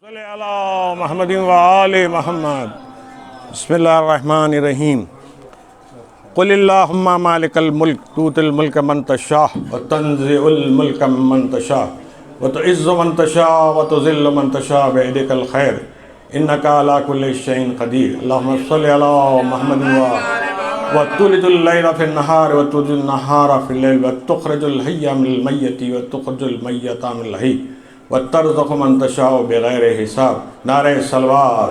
صلی علی محمد و آل محمد. بسم اللہ الرحمن الرحیم. قل اللہم مالک الملک تؤتی الملک من تشاء وتنزع الملک ممن تشاء وتعز من تشاء وتذل من تشاء بیدک الخیر انک علی کل شیء قدیر. اللہم صلی علی محمد وتولج اللیل فی النہار وتولج النہار فی اللیل وتخرج الحی من المیت وتخرج المیت من الحی وترزق من تشاء بغیر حساب. نعرہ سلوات،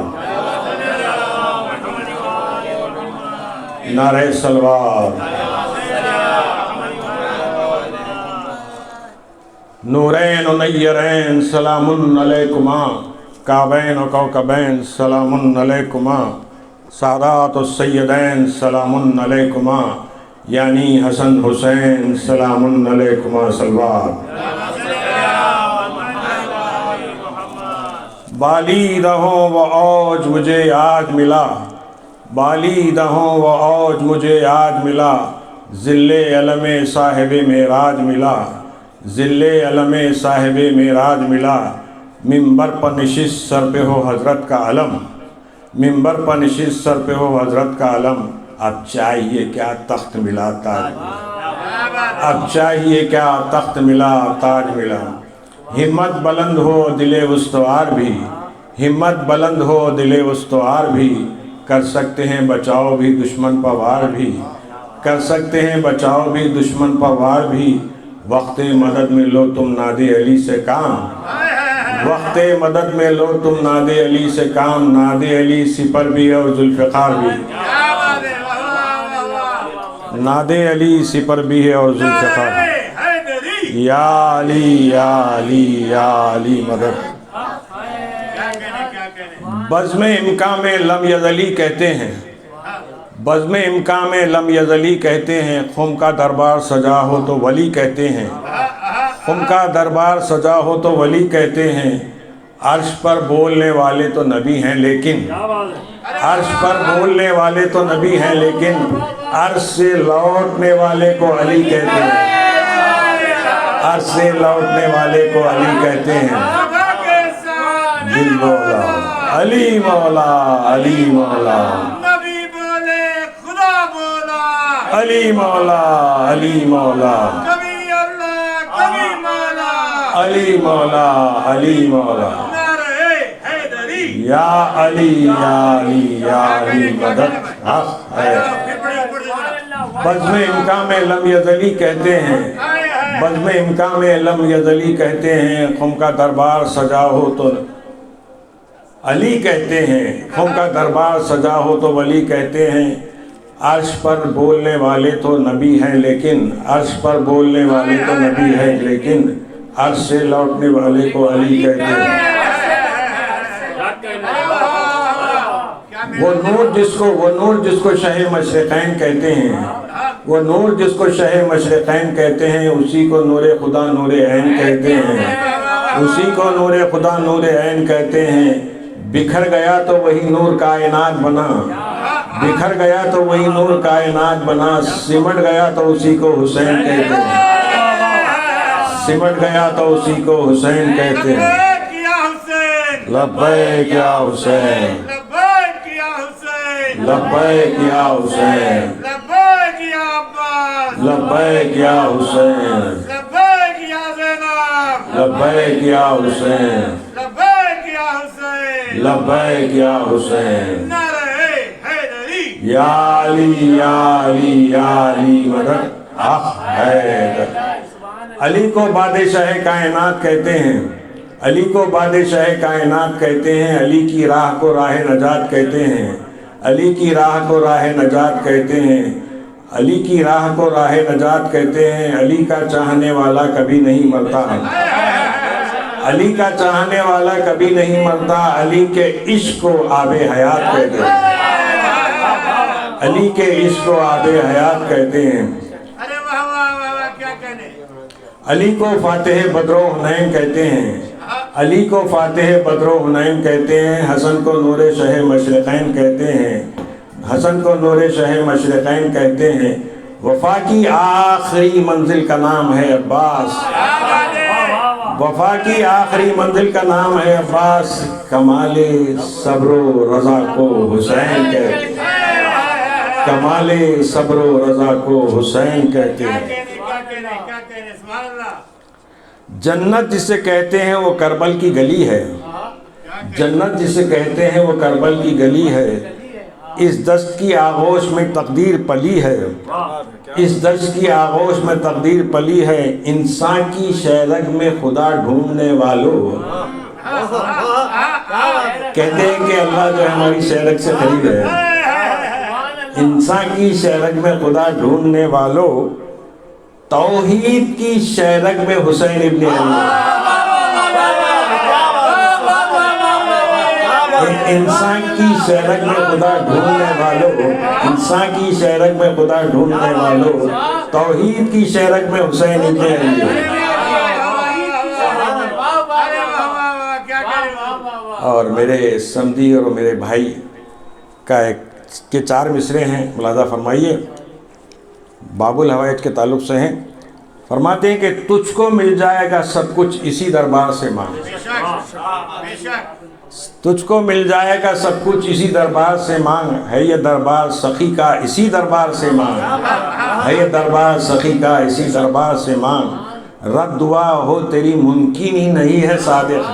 نعرہ سلوات. نورین و نیرین سلام علیکما، کعبین و کوکبین سلام علیکما، سادات السیدین سلام علیکما، یعنی حسن حسین سلام علیکما. سلوات. بالی دہوں و اوج مجھے آج ملا، بالی دہوں و اوج مجھے آج ملا، ذل علم صاحب معراج ملا، ذل علم صاحب معراج ملا. منبر پر نشست سر پہ ہو حضرت کا علم، منبر پر نشست سر پہ ہو حضرت کا علم. اب چاہیے کیا تخت ملا تاج ملا، اب چاہیے کیا تخت ملا تاج ملا. ہمت بلند ہو دل استوار بھی، ہمت بلند ہو دل استوار بھی، کر سکتے ہیں بچاؤ بھی دشمن پر وار بھی، کر سکتے ہیں بچاؤ بھی دشمن پر وار بھی. وقت مدد میں لو تم ناد علی سے کام، وقت مدد میں لو تم ناد علی سے کام. ناد علی سپر بھی اور ذوالفقار بھی، ناد علی سپر بھی ہے اور ذوالفقار بھی. یا علی یا علی یا علی مدد. بزم امکان میں لم یزلی کہتے ہیں، بزم امکان میں لم یزلی کہتے ہیں. خم کا دربار سجا ہو تو ولی کہتے ہیں، خم کا دربار سجا ہو تو ولی کہتے ہیں. عرش پر بولنے والے تو نبی ہیں لیکن، عرش پر بولنے والے تو نبی ہیں لیکن، عرش سے لوٹنے والے کو علی کہتے ہیں، عرش سے لوٹنے والے کو علی کہتے ہیں. دل بولا علی مولا، علی مولا، نبی بولے خدا بولا، علی مولا، علی مولا، کبھی اللہ کبھی مولا، علی مولا، علی مولا. نعرہ حیدری. یا علی یا علی یا علی مدد حق ہے. بزم امکان میں لم یزلی کہتے ہیں، بزم امکان میں لم یزلی کہتے ہیں. خم کا دربار سجا ہو تو علی کہتے ہیں، خم کا دربار سجا ہو تو ولی کہتے ہیں. عرش پر بولنے والے تو نبی ہیں لیکن، عرش پر بولنے والے تو نبی ہیں لیکن، عرش سے لوٹنے والے کو علی کہتے ہیں. وہ نور جس کو شہ مشرقین کہتے ہیں، وہ نور جس کو شہ مشرقین کہتے ہیں، اسی کو نور خدا نور عین کہتے ہیں، اسی کو نور خدا نور عین کہتے ہیں. بکھر گیا تو وہی نور کائنات بنا، بکھر گیا تو وہی نور کائنات بنا. سمٹ گیا تو اسی کو حسین کہتے ہیں، سمٹ گیا تو اسی کو حسین کہتے ہیں. لبیک یا حسین، لبیک یا حسین، لبیک یا حسین، لبیک یا عباس، لبیک یا حسین، لبیک یا زینب، لبیک یا حسین، لبیک یا حسین، لبیک یا حسین. نعرہ حیدری. یا علی یا علی یا علی مدد حق ہے. علی کو بادشاہ کائنات کہتے ہیں، علی کو بادشاہ کائنات کہتے ہیں. علی کی راہ کو راہ نجات کہتے ہیں، علی کی راہ کو راہ نجات کہتے ہیں، علی کی راہ کو راہ نجات کہتے ہیں. علی کا چاہنے والا کبھی نہیں مرتا، علی کا چاہنے والا کبھی نہیں مرتا. علی کے عشق کو آب حیات کہتے ہیں، علی کے عشق کو آب حیات کہتے ہیں. ارے واہ واہ واہ واہ، کیا کہنے. علی کو فاتح بدر و حنین کہتے ہیں، علی کو فاتح بدر و حنین کہتے ہیں. حسن کو نور شہ مشرقین کہتے ہیں، حسن کو نور شہ مشرقین کہتے ہیں. وفا کی آخری منزل کا نام ہے عباس، وفا کی آخری منزل کا نام ہے عباس، کمال صبر و رضا کو حسین کہتے ہیں، کمال صبر و رضا کو حسین کہتے ہیں۔ کیا کہنے سبحان اللہ۔ جنت جسے کہتے ہیں وہ کربل کی گلی ہے، جنت جسے کہتے ہیں وہ کربل کی گلی ہے، اس دشت کی آغوش میں تقدیر پلی ہے، اس دشت کی آغوش میں تقدیر پلی ہے، انسان کی شہرگ میں خدا ڈھونڈنے والوں۔ کہتے ہیں کہ اللہ جو ہے ہماری شہرگ سے قریب ہے، انسان کی شہرگ میں خدا ڈھونڈنے والوں، توحید کی شہرگ میں حسین ابن علی۔ انسان کی شہرگ میں خدا ڈھونڈنے والوں، انسان کی شہرگ میں خدا ڈھونڈنے والوں، توحید کی شہرگ میں حسین ابن علی۔ اور میرے سمدھی اور میرے بھائی کا کے 4 مصرے ہیں، ملاحظہ فرمائیے، باب الحوائج کے تعلق سے ہیں۔ فرماتے ہیں کہ تجھ کو مل جائے گا سب کچھ اسی دربار سے مانگ، تجھ کو مل جائے گا سب کچھ اسی دربار سے مانگ، ہے یہ دربار سخی کا اسی دربار سے مانگ، ہے یہ دربار سخی کا اسی دربار سے مانگ، رد دعا ہو تیری ممکن ہی نہیں ہے صادق،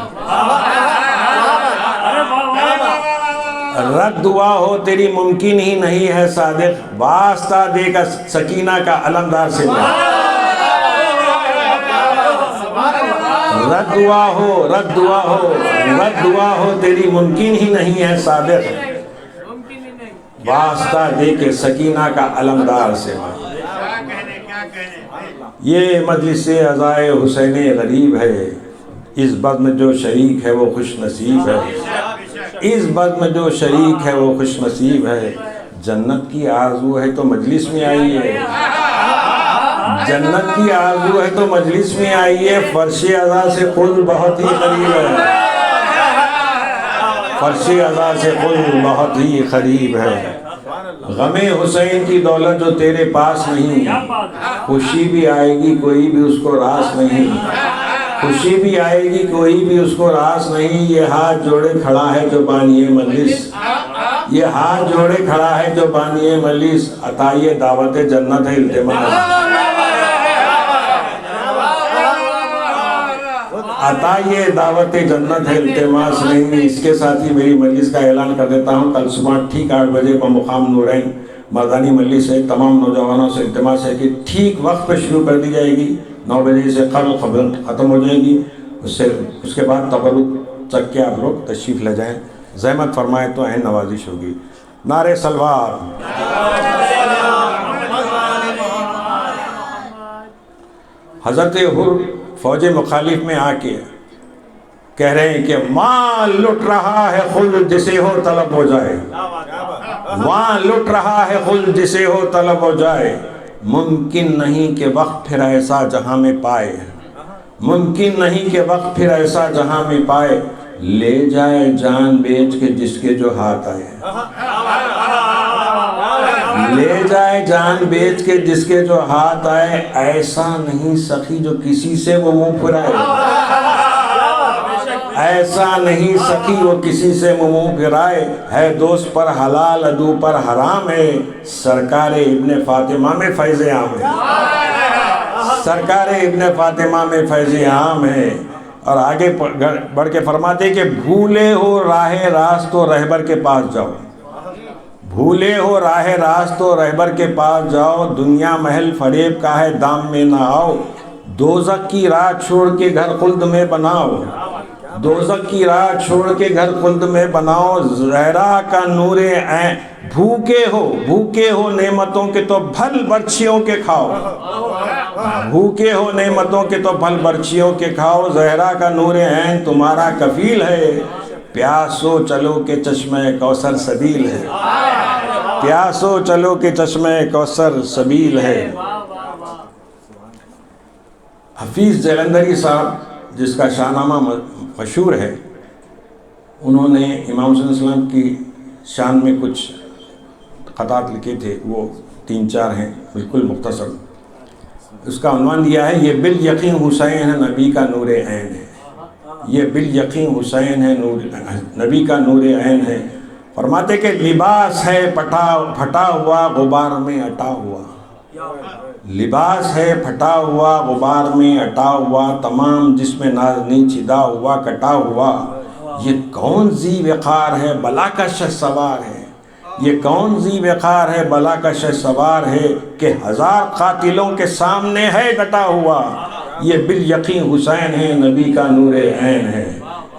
رد دعا ہو تیری ممکن ہی نہیں ہے صادق، واسطہ دے گا سکینہ کا علمدار سے مانگ، رد دعا ہو، رد دعا ہو، رد دعا ہو تیری ممکن ہی نہیں ہے صادق، واسطہ دے کے سکینہ کا علمدار سے مانگ۔ یہ مجلس عزائے حسین غریب ہے، اس بزم میں جو شریک ہے وہ خوش نصیب ہے، اس بزم میں جو شریک ہے وہ خوش نصیب ہے، جنت کی آرزو ہے تو مجلس میں آئیے، جنت کی آرزو ہے تو مجلس میں آئیے، فرش عزا سے خلد بہت ہی قریب ہے، فرش عزا سے خلد بہت ہی قریب ہے، غم حسین کی دولت جو تیرے پاس نہیں، خوشی بھی آئے گی کوئی بھی اس کو راس نہیں، خوشی بھی آئے گی کوئی بھی اس کو راس نہیں، یہ ہاتھ جوڑے کھڑا ہے جو بانی مجلس، یہ ہاتھ جوڑے کھڑا ہے جو بانی مجلس، عطائے دعوت جنت ہے التماس، عطائے دعوت جنت ہے التماس نہیں۔ اس کے ساتھ ہی میری مجلس کا اعلان کر دیتا ہوں، کل صبح ٹھیک 8 بجے بمقام نورین مردانی مجلس ہے، تمام نوجوانوں سے التماس ہے کہ ٹھیک وقت پہ شروع کر دی جائے گی، 9 بجے سے قبل ختم ہو جائے گی، اس کے بعد تبرک چک کے آپ لوگ تشریف لے جائیں، زحمت فرمائیں تو عین نوازش ہوگی۔ نعرہ سلوات۔ حضرت حر فوج مخالف میں آ کے کہہ رہے ہیں کہ وہاں لٹ رہا ہے خلد جسے ہو طلب ہو جائے، وہاں لٹ رہا ہے خلد جسے ہو طلب ہو جائے، ممکن نہیں کہ وقت پھر ایسا جہاں میں پائے، ممکن نہیں کہ وقت پھر ایسا جہاں میں پائے، لے جائے جان بیچ کے جس کے جو ہاتھ آئے، لے جائے جان بیچ کے جس کے جو ہاتھ آئے، ایسا نہیں سخی جو کسی سے وہ منہ پھرائے، ایسا نہیں سخی وہ کسی سے منہ پھرائے، ہے دوست پر حلال عدو پر حرام ہے، سرکار ابن فاطمہ میں فیض عام ہے، سرکار ابن فاطمہ میں فیض عام ہے۔ اور آگے بڑھ کے فرماتے کہ بھولے ہو راہ راست تو رہبر کے پاس جاؤ، بھولے ہو راہ راست تو رہبر کے پاس جاؤ، دنیا محل فریب کا ہے دام میں نہ آؤ، دوزخ کی راہ چھوڑ کے گھر خلد میں بناؤ، دوزخ کی راہ چھوڑ کے گھر خلد میں بناؤ، زہرا کا نور عین، بھوکے ہو نعمتوں کے تو پھل برچھیوں کے کھاؤ، بھوکے ہو نعمتوں کے تو پھل برچھیوں کے کھاؤ، زہرا کا نور عین تمہارا کفیل ہے، پیاسو چلو کہ چشمہ کوثر سبیل ہے، پیاسو چلو کہ چشمہ کوثر سبیل ہے۔ حفیظ جلندری صاحب جس کا شاہ نامہ مشہور ہے، انہوں نے امام صلی اللہ علیہ وسلم کی شان میں کچھ خطات لکھے تھے، وہ 3-4 ہیں، بالکل مختصر۔ اس کا عنوان دیا ہے یہ بالیقین حسین ہے نبی کا نور عین ہے، یہ بالیقین حسین ہے، نبی کا نور عین ہے۔ فرماتے کہ لباس ہے پھٹا ہوا غبار میں اٹا ہوا، لباس ہے پھٹا ہوا غبار میں اٹا ہوا، تمام جسم نازنی چدا ہوا کٹا ہوا، یہ کون ذی وقار ہے بلا کا شہ سوار ہے، یہ کون ذی وقار ہے بلا کا شہ سوار ہے کہ ہزار قاتلوں کے سامنے ہے ڈٹا ہوا، یہ بالیقین حسین ہے، نبی کا نور عین ہے۔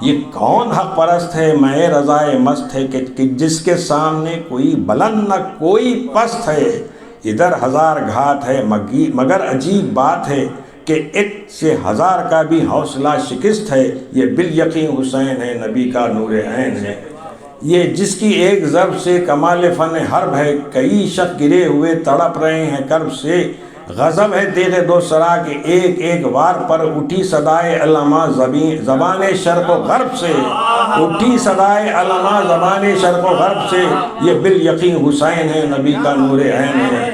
یہ کون حق پرست ہے میں رضائے مست ہے کہ جس کے سامنے کوئی بلند نہ کوئی پست ہے، ادھر ہزار گھات ہے مگر عجیب بات ہے کہ ایک سے ہزار کا بھی حوصلہ شکست ہے، یہ بالیقین حسین ہے، نبی کا نور عین ہے۔ یہ جس کی ایک ضرب سے کمال فن حرب ہے، کئی شخص گرے ہوئے تڑپ رہے ہیں کرب سے، غضب ہے تیغ دو سرا کے ایک ایک وار پر اٹھی صدائے علماء زبان شرق و غرب سے، اٹھی صدائے علماء زبان شرق و غرب سے، یہ بالیقین حسین ہے، نبی کا نور عین ہے۔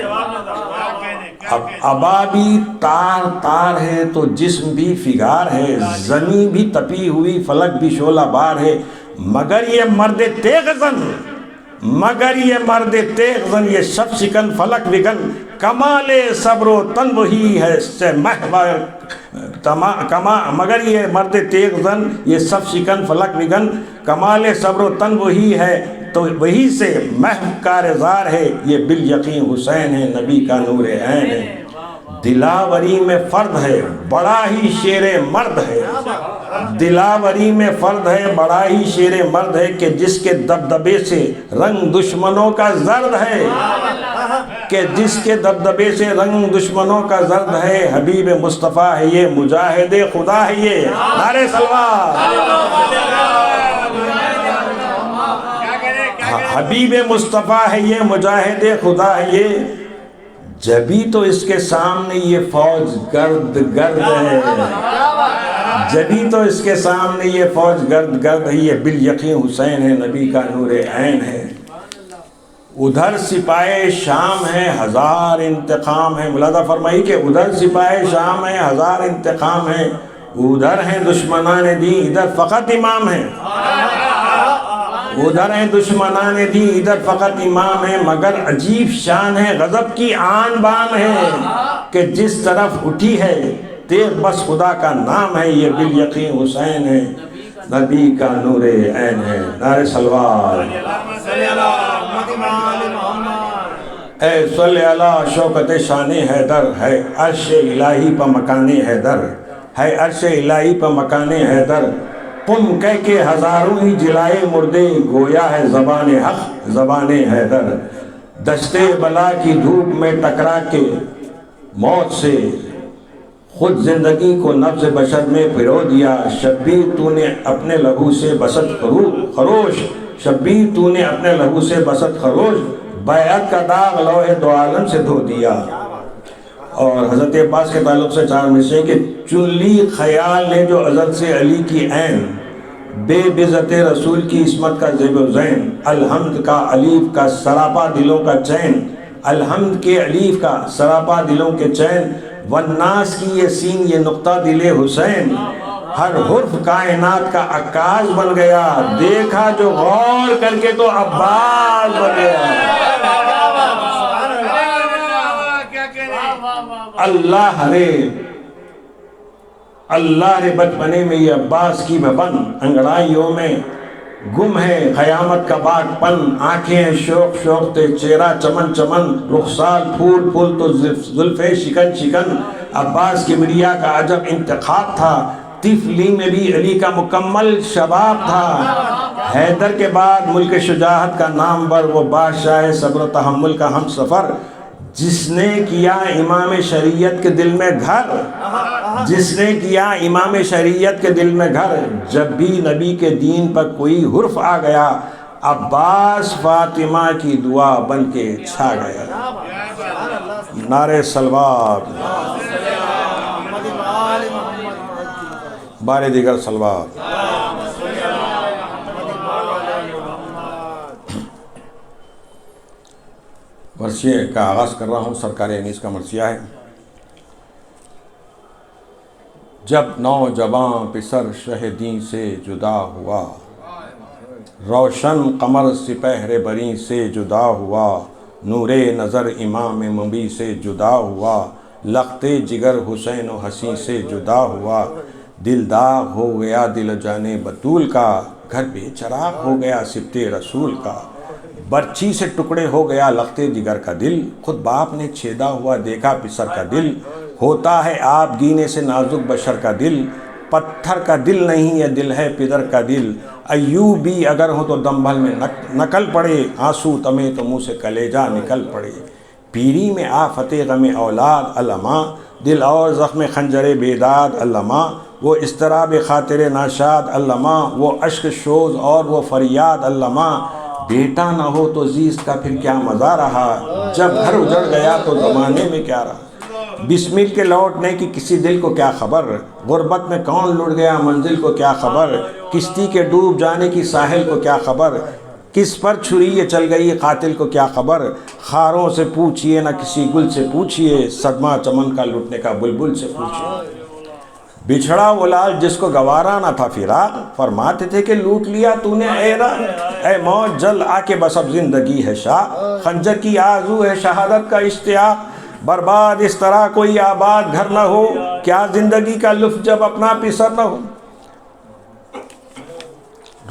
ابا بھی تار تار ہے تو جسم بھی فگار ہے، زمین بھی تپی ہوئی فلک بھی شعلہ بار ہے، مگر یہ مرد تیغ زن یہ شب شکن فلک وگن، کمال صبر و تن وہی ہے سے مگر یہ مرد تیغ زن یہ شب شکن فلک وگن، کمال صبر و تن وہی ہے تو وہی سے محو کارزار ہے، یہ بالیقین حسین ہے، نبی کا نور عین ہے۔ دلاوری میں فرد ہے بڑا ہی شیر مرد ہے، دلاوری میں فرد ہے بڑا ہی شیر مرد ہے کہ جس کے دبدبے سے رنگ دشمنوں کا زرد ہے، کہ جس کے دبدبے سے رنگ دشمنوں کا زرد ہے، حبیب مصطفیٰ ہے یہ مجاہد خدا ہے یہ، نعرہ صلوات۔ حبیب مصطفیٰ ہے یہ مجاہد خدا ہے یہ، جبھی تو اس کے سامنے یہ فوج گرد گرد ہے، جبھی تو اس کے سامنے یہ فوج گرد گرد ہے، یہ بالیقین حسین ہے، نبی کا نور عین ہے۔ ادھر سپاہ شام ہے ہزار انتقام ہے، ملاحظہ فرمائی کہ ادھر سپاہ شام ہے ہزار انتقام ہے، ادھر ہیں دشمنان دین ادھر فقط امام ہے، ادھر ہیں دشمنان دی ادھر فقط امام ہے، مگر عجیب شان ہے غضب کی آن بان ہے کہ جس طرف اٹھی ہے تیغ بس خدا کا نام ہے، یہ بالیقین حسین ہے، نبی کا نور عین ہے، نعرہ صلوات۔ اے صلی اللہ شوکت شان حیدر، ہے عرش الہی پہ مکان حیدر، ہے عرش الہی پہ مکان حیدر، قم کہہ کے ہزاروں ہی جلائے مردے، گویا ہے زبان حق زبان حیدر، دشتے بلا کی دھوپ میں ٹکرا کے موت سے خود زندگی کو نبض بشر میں پرو دیا، شبیر تو نے اپنے لہو سے بست خروش، شبیر تو نے اپنے لہو سے بست خروش، بیعت کا داغ لوح دو عالم سے دھو دیا۔ اور حضرت عباس کے تعلق سے چار مصرے کہ چن لی خیال نے جو ازل سے علی کی عین، بے بزت رسول کی عصمت کا زیب و زین، الحمد کا علیف کا سراپا دلوں کا چین، الحمد کے علیف کا سراپا دلوں کے چین، والناس کی یہ سین یہ نقطہ دل حسین، ہر حرف کائنات کا عکاس بن گیا، دیکھا جو غور کر کے تو عباس بن گیا۔ اللہ رے بچپنے میں یہ عباس کی بھبن، انگڑائیوں میں گم ہے قیامت کا باغ پن، آنکھیں شوق شوق تے چہرہ چمن چمن، رخسار پھول پھول تو زلفیں شکن شکن، عباس کبریا کا عجب انتخاب تھا، طفلی میں بھی علی کا مکمل شباب تھا، حیدر کے بعد ملک شجاعت کا نام بر، وہ بادشاہ صبر و تحمل کا ہم سفر، جس نے کیا امام شریعت کے دل میں گھر، جس نے کیا امام شریعت کے دل میں گھر، جب بھی نبی کے دین پر کوئی حرف آ گیا، عباس فاطمہ کی دعا بن کے چھا گیا۔ نعرہ صلوات، بار دیگر صلوات۔ مرثیے کا آغاز کر رہا ہوں، سرکار انیس کا مرثیہ ہے۔ جب نوجوان پسر شہدیں سے جدا ہوا، روشن قمر سپہر بری سے جدا ہوا، نور نظر امام مبی سے جدا ہوا، لخت جگر حسین و حسین سے جدا ہوا، دل داغ ہو گیا دل جانے بطول کا، گھر بے چراغ ہو گیا سبت رسول کا، برچھی سے ٹکڑے ہو گیا لخت جگر کا دل، خود باپ نے چھیدا ہوا دیکھا پسر کا دل، ہوتا ہے آپ گینے سے نازک بشر کا دل، پتھر کا دل نہیں یہ دل ہے پدر کا دل، ایوب بھی اگر ہو تو دمبھل میں نکل پڑے، آنسو تمہیں تو منہ سے کلیجہ نکل پڑے، پیری میں آفت غم اولاد علماء، دل اور زخم خنجر بیداد علماء، وہ اضطراب خاطر ناشاد علماء، وہ اشک شوز اور وہ فریاد علماء، بیٹا نہ ہو تو زیست کا پھر کیا مزہ رہا، جب گھر اجڑ گیا تو زمانے میں کیا رہا، بسمل کے لوٹنے کی کسی دل کو کیا خبر، غربت میں کون لٹ گیا منزل کو کیا خبر، کشتی کے ڈوب جانے کی ساحل کو کیا خبر، کس پر چھری یہ چل گئی قاتل کو کیا خبر، خاروں سے پوچھئے نہ کسی گل سے پوچھئے، صدمہ چمن کا لٹنے کا بلبل سے پوچھئے، بچھڑا وہ لال جس کو گوارا نہ تھا فراق، فرماتے تھے کہ لوٹ لیا تو نے اے راہ، اے موت جل آ کے بس اب زندگی ہے شاہ، خنجر کی آرزو ہے شہادت کا اشتیاق، برباد اس طرح کوئی آباد گھر نہ ہو، کیا زندگی کا لطف جب اپنا پسر نہ ہو،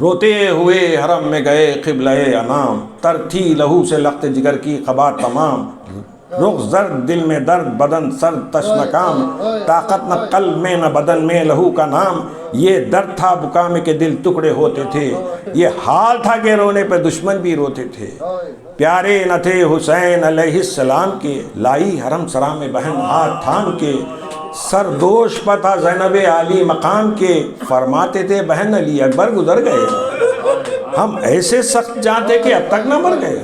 روتے ہوئے حرم میں گئے قبلہ انام، تر تھی لہو سے لخت جگر کی قبا تمام، رخ زرد دل میں درد بدن سرد تشنہ کام، طاقت نہ قلب میں نہ بدن میں لہو کا نام، یہ درد تھا بکا میں کہ دل ٹکڑے ہوتے تھے، یہ حال تھا کہ رونے پہ دشمن بھی روتے تھے، پیارے نہ تھے حسین علیہ السلام کے، لائی حرم سرا میں بہن ہاتھ تھام کے، سردوش پر تھا زینب عالی مقام کے، فرماتے تھے بہن علی اکبر گزر گئے، ہم ایسے سخت جانتے کہ اب تک نہ مر گئے،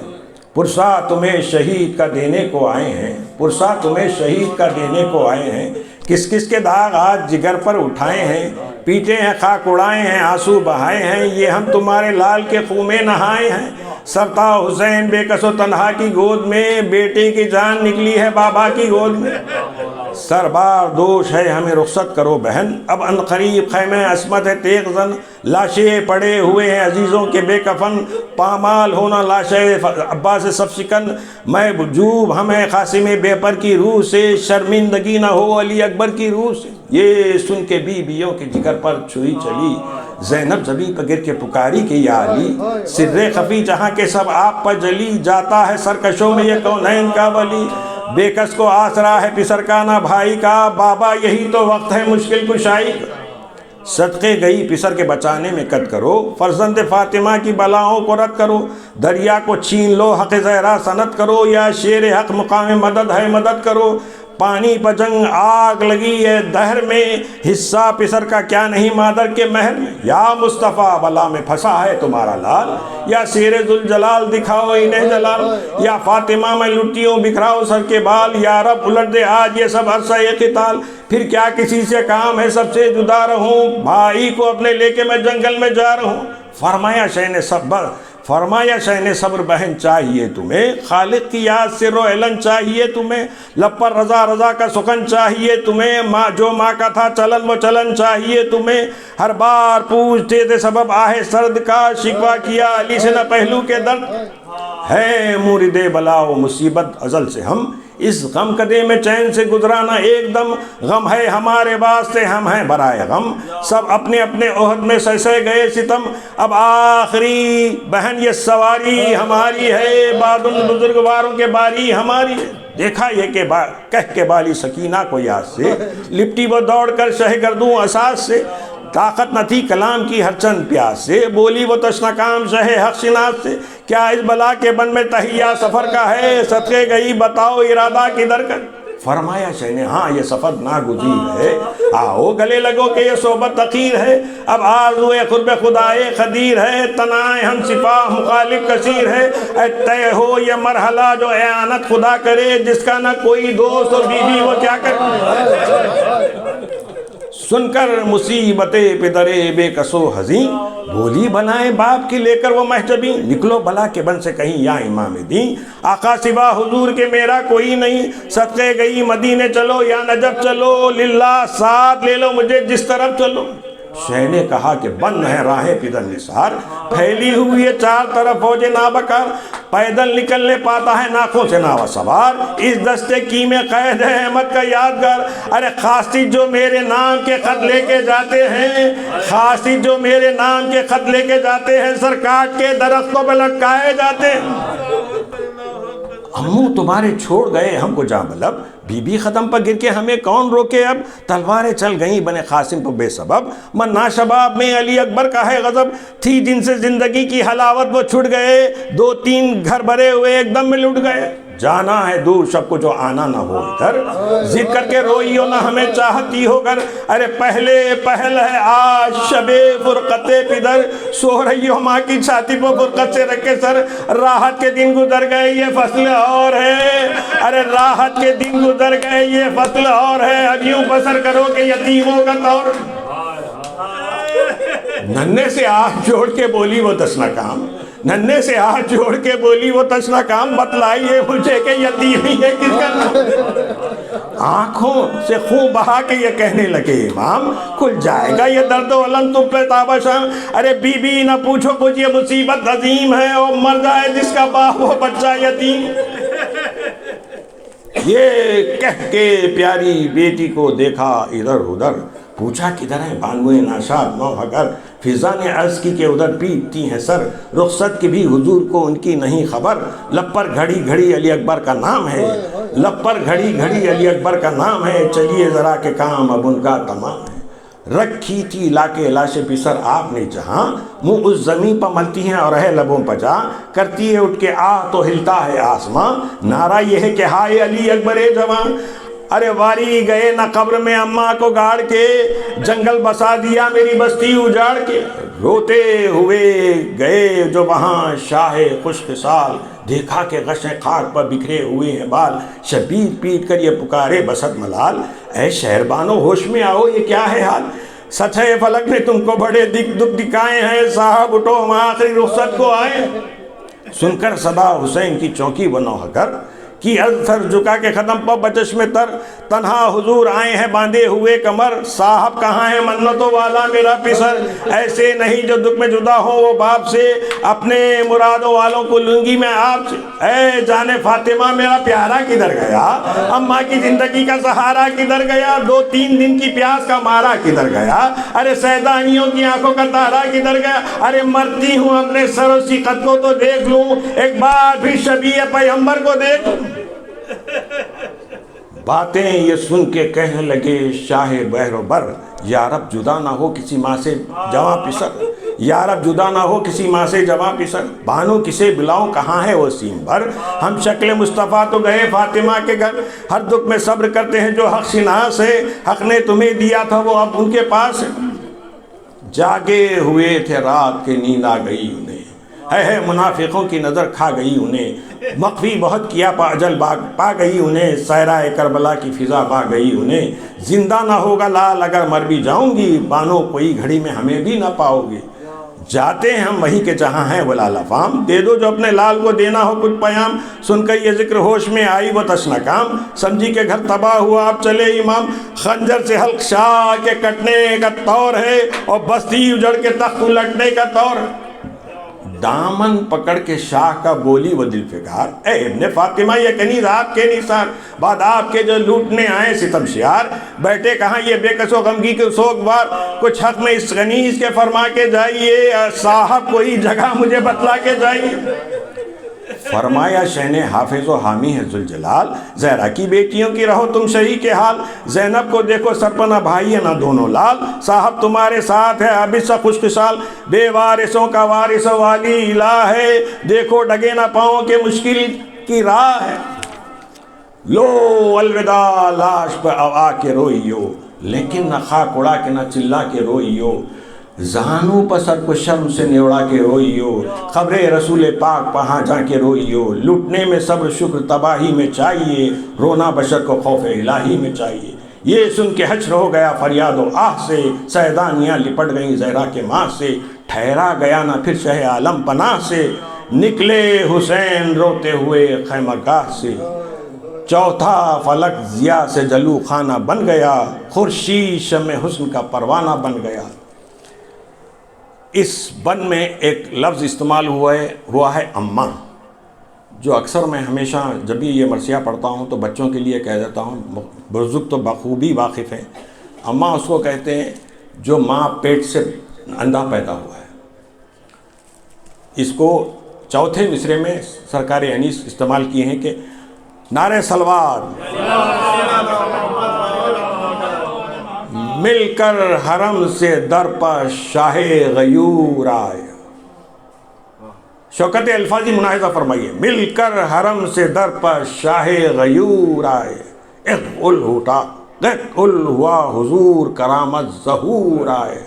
پرسا تمہیں شہید کا دینے کو آئے ہیں، پرسا تمہیں شہید کا دینے کو آئے ہیں، کس کس کے داغ آج جگر پر اٹھائے ہیں، پیٹے ہیں خاک اڑائے ہیں آنسو بہائے ہیں، یہ ہم تمہارے لال کے خون میں نہائے ہیں، سرتا حسین بے کس و تنہا کی گود میں، بیٹے کی جان نکلی ہے بابا کی گود میں، سربار دوش ہے ہمیں رخصت کرو بہن، اب عنقریب خیمہ عصمت ہے تیغ زن، لاشیں پڑے ہوئے ہیں عزیزوں کے بے کفن، پامال ہونا لاشیں عباس صف شکن، میں بجوب ہمیں قاسم بے پر کی روح سے، شرمندگی نہ ہو علی اکبر کی روح سے، یہ سن کے بیویوں کے جگر پر چھری چلی، زینب زمین پر گر کے پکاری کہ یا علی، سر خفی جہاں کے سب آپ پر جلی، جاتا ہے سرکشوں میں یہ کونین کا ولی، بے کس کو آسرا ہے پسر کا نہ بھائی کا، بابا یہی تو وقت ہے مشکل کشائی کا، صدقے گئی پسر کے بچانے میں قد کرو، فرزند فاطمہ کی بلاؤں کو رد کرو، دریا کو چھین لو حق زہرا سند کرو، یا شیر حق مقام مدد ہے مدد کرو، پانی پر جنگ آگ لگی ہے دہر میں، حصہ پسر کا کیا نہیں مادر کے مہر میں، یا مصطفیٰ بلا میں پھنسا ہے تمہارا لال، یا شیر ذوالجلال دکھاؤ انہیں جلال، یا فاطمہ میں لٹیوں بکھراؤ سر کے بال، یا رب الٹ دے آج یہ سب عرصہ قتال، پھر کیا کسی سے کام ہے سب سے جدا رہوں، بھائی کو اپنے لے کے میں جنگل میں جا رہا ہوں، فرمایا شہن صبر بہن چاہیے تمہیں، خالق کی یاد سے رو علن چاہیے تمہیں، لب پر رضا رضا کا سخن چاہیے تمہیں، ماں جو ماں کا تھا چلن وہ چلن چاہیے تمہیں، ہر بار پوچھتے تھے سبب آہ سرد کا، شکوہ کیا علی سے نہ پہلو کے درد، ہے مورد بلا و مصیبت ازل سے ہم، اس غم کدے میں چین سے گزرانا ایک دم، غم ہے ہمارے واسطے ہم ہیں برائے غم، سب اپنے اپنے عہد میں سہ گئے ستم، اب آخری بہن یہ سواری ہماری ہے، بعد ان بزرگواروں کے باری ہماری ہے، دیکھا یہ کہ کہہ کے بالی سکینہ کو یاد سے، لپٹی وہ دوڑ کر شہ گردوں اساس سے، طاقت نہ تھی کلام کی ہر چند پیاس سے، بولی وہ تشنہ کام شہ حق شناس سے، کیا اس بلا کے بن میں تہیہ سفر کا ہے، صدقے گئی بتاؤ ارادہ کدھر کا، فرمایا شہنے ہاں یہ سفر ناگزیر ہے، آؤ گلے لگو کہ یہ صحبت تقیر ہے، اب آرزو قرب خدائے قدیر ہے، تنائے ہم سپاہ مخالف کثیر ہے، اے طے ہو یہ مرحلہ جو اعانت خدا کرے، جس کا نہ کوئی دوست اور بیوی وہ کیا کرے، سن کر مصیبتیں پدرے بے کسو حزین، بولی بنائے باپ کی لے کر وہ محجبی، نکلو بلا کے بن سے کہیں یا امام دین، آقا سوا حضور کے میرا کوئی نہیں، صدقے گئی مدینے چلو یا نجف چلو، للہ ساتھ لے لو مجھے جس طرف چلو۔ شہ نے کہا کہ بند ہے راہیں پدر نثار، پھیلی ہوئی ہے چار طرف فوج نابکار، پیدل نکلنے پاتا ہے ناکوں سے ناوا سوار، اس دستے کی میں قید ہے احمد کا یادگار۔ ارے خاصی جو میرے نام کے خط لے کے جاتے ہیں، خاصی جو میرے نام کے خط لے کے جاتے ہیں، سر کاٹ کے درختوں پہ لٹکائے جاتے ہیں۔ امو تمہارے چھوڑ گئے ہم کو جاں بلب، بی بی ختم پر گر کے ہمیں کون روکے اب، تلواریں چل گئیں بنے قاسم پر بے سبب، منا شباب میں علی اکبر کا ہے غضب، تھی جن سے زندگی کی حلاوت وہ چھٹ گئے، دو تین گھر بھرے ہوئے ایک دم میں لٹ گئے۔ جانا ہے دور شب کو جو آنا نہ ہو ادھر، ضد کر کے روئی ہو نہ ہمیں چاہتی ہو کر، ارے پہلے پہل ہے آج شب فرقت پدر، سو رہی ہو ماں کی چھاتی پر فرقت سے رکھ کے سر، راحت کے دن گزر گئے یہ فصل اور ہے، ارے راحت کے دن گزر گئے یہ فصل اور ہے، اب یوں بسر کرو کہ یتیموں کا طور۔ ننھے سے آنکھ جوڑ کے بولی وہ تشنا کام، ننھے سے ہاتھ جوڑ کے بولی وہ تشنا کام، بتلائیے مجھے کہ یتیمی ہے کس کا نام۔ آنکھوں سے خون بہا کے یہ کہنے لگے امام، کھل جائے گا یہ درد و علم تم پہ تابہ شام، ارے بی بی نہ پوچھو کچھ یہ مصیبت عظیم ہے، اور مر جائے جس کا باپ وہ بچہ یتیم۔ یہ کہہ کے پیاری بیٹی کو دیکھا ادھر ادھر، پوچھا کدھر ہے بانوئے ناشاد نوحگر، فضا نے عرض کی کہ ادھر پیٹتی ہیں سر، رخصت کی بھی حضور کو ان کی نہیں خبر، لب پر گھڑی گھڑی علی اکبر کا نام ہے، لب پر گھڑی گھڑی علی اکبر کا نام ہے، چلیے ذرا کے کام اب ان کا تمام ہے۔ رکھی تھی لا کے لاش پسر آپ نے جہاں، منہ اس زمین پر ملتی ہیں اور ہے لبوں پر جا، کرتی ہے اٹھ کے تو ہلتا ہے آسماں، نعرہ یہ ہے کہ ہائے علی اکبر جوان، ارے واری گئے نہ قبر میں اماں کو گاڑ کے، جنگل بسا دیا میری بستی اجاڑ کے، روتے ہوئے گئے جو وہاں شاہ خوش خصال، دیکھا کہ غش خاک پر بکھرے ہوئے ہیں بال، شبیر پیٹ کر یہ پکارے بسط ملال، اے شہربانو ہوش میں آؤ یہ کیا ہے حال، سچ ہے فلک نے تم کو بڑے دکھ دکھائے ہیں، صاحب اٹھو ہم آخری رخصت کو آئے۔ سن کر صدا حسین کی چونکی و نوحگر کی سر جھکا کے ختم پر بچش میں تر، تنہا حضور آئے ہیں باندھے ہوئے کمر، صاحب کہاں ہے منتوں والا میرا پسر، ایسے نہیں جو دکھ میں جدا ہو وہ باپ سے، اپنے مرادوں والوں کو لوں گی میں آپ سے، اے جان فاطمہ میرا پیارا کدھر گیا، اماں کی زندگی کا سہارا کدھر گیا، 2-3 دن کی پیاس کا مارا کدھر گیا، ارے سیدانیوں کی آنکھوں کا تارا کدھر گیا، ارے مرتی ہوں اپنے سر و سیقت کو تو دیکھ لوں، ایک بار بھی شبیہ پیغمبر کو دیکھ لوں۔ باتیں یہ سن کے کہنے لگے شاہ بحر و بر، یا رب جدا نہ ہو کسی ماں سے جواں پسر، یا رب جدا نہ ہو کسی ماں سے جواں پسر، بانو کسے بلاؤں کہاں ہے وہ سیم بھر، ہم شکل مصطفیٰ تو گئے فاطمہ کے گھر، ہر دکھ میں صبر کرتے ہیں جو حق شناس ہے، حق نے تمہیں دیا تھا وہ اب ان کے پاس ہے، جاگے ہوئے تھے رات کے نیند آ گئی انہیں، ہے منافقوں کی نظر کھا گئی انہیں، مخفی بہت کیا اجل پا گئی انہیں، صحرا کربلا کی فضا پا گئی انہیں، زندہ نہ ہوگا لال اگر مر بھی جاؤں گی، بانو کوئی گھڑی میں ہمیں بھی نہ پاؤ گی، جاتے ہیں ہم وہی کے جہاں ہیں وہ لال افام، دے دو جو اپنے لال کو دینا ہو کچھ پیام، سن کر یہ ذکر ہوش میں آئی وہ تشنا کام، سمجھی کہ گھر تباہ ہوا اب چلے امام، خنجر سے حلق شاہ کے کٹنے کا طور ہے، اور بستی اجڑ کے تخت الٹنے کا طور، دامن پکڑ کے شاہ کا بولی وہ دل فگار، اے ابن فاطمہ یہ کنیز آپ کے نثار، بعد آپ کے جو لوٹنے آئے ستم شیار، بیٹھے کہاں یہ بے کس و غمگی کے سوگوار، کچھ حق میں اس کنیز کے فرما کے جائیے، صاحب کوئی جگہ مجھے بتلا کے جائیے۔ فرمایا شہن حافظ و حامی ہے ذوالجلال، زہرا کی بیٹیوں کی رہو تم شہی کے حال، زینب کو دیکھو سرپنا بھائی ہے نہ دونوں لال، صاحب تمہارے ساتھ ہے عابد سا خوش خصال، بے وارثوں کا وارث والی الہ ہے، دیکھو ڈگے نہ پاؤں کے مشکل کی راہ ہے، لو الوداع لاش پہ آ کے روئیو، لیکن نہ خاک اڑا کے نہ چلا کے روئیو، زانوں پر سر کو شرم سے نیوڑا کے روئیو، خبر رسول پاک پہاں جا کے روئیو، لٹنے میں صبر شکر تباہی میں چاہیے، رونا بشر کو خوف الہی میں چاہیے، یہ سن کے حشر ہو گیا فریاد و آہ سے، سیدانیاں لپٹ گئیں زہرا کے ماں سے، ٹھہرا گیا نہ پھر شہ عالم پناہ سے، نکلے حسین روتے ہوئے خیمہ گاہ سے، چوتھا فلک ضیاء سے جلو خانہ بن گیا، خورشید شمع حسن کا پروانہ بن گیا۔ اس بن میں ایک لفظ استعمال ہوا ہے اماں، جو اکثر میں ہمیشہ جب بھی یہ مرثیہ پڑھتا ہوں تو بچوں کے لیے کہہ دیتا ہوں، بزرگ تو بخوبی واقف ہیں۔ اماں اس کو کہتے ہیں جو ماں پیٹ سے اندھا پیدا ہوا ہے۔ اس کو چوتھے مصرے میں سرکار انیس استعمال کیے ہیں کہ نعرہ سلوات، مل کر حرم سے در پر شاہ غیور آئے۔ شوکت الفاظی ملاحظہ فرمائیے، مل کر حرم سے در پر شاہ غیور آئے، اقبل ہوا حضور کرامت ظہور آئے،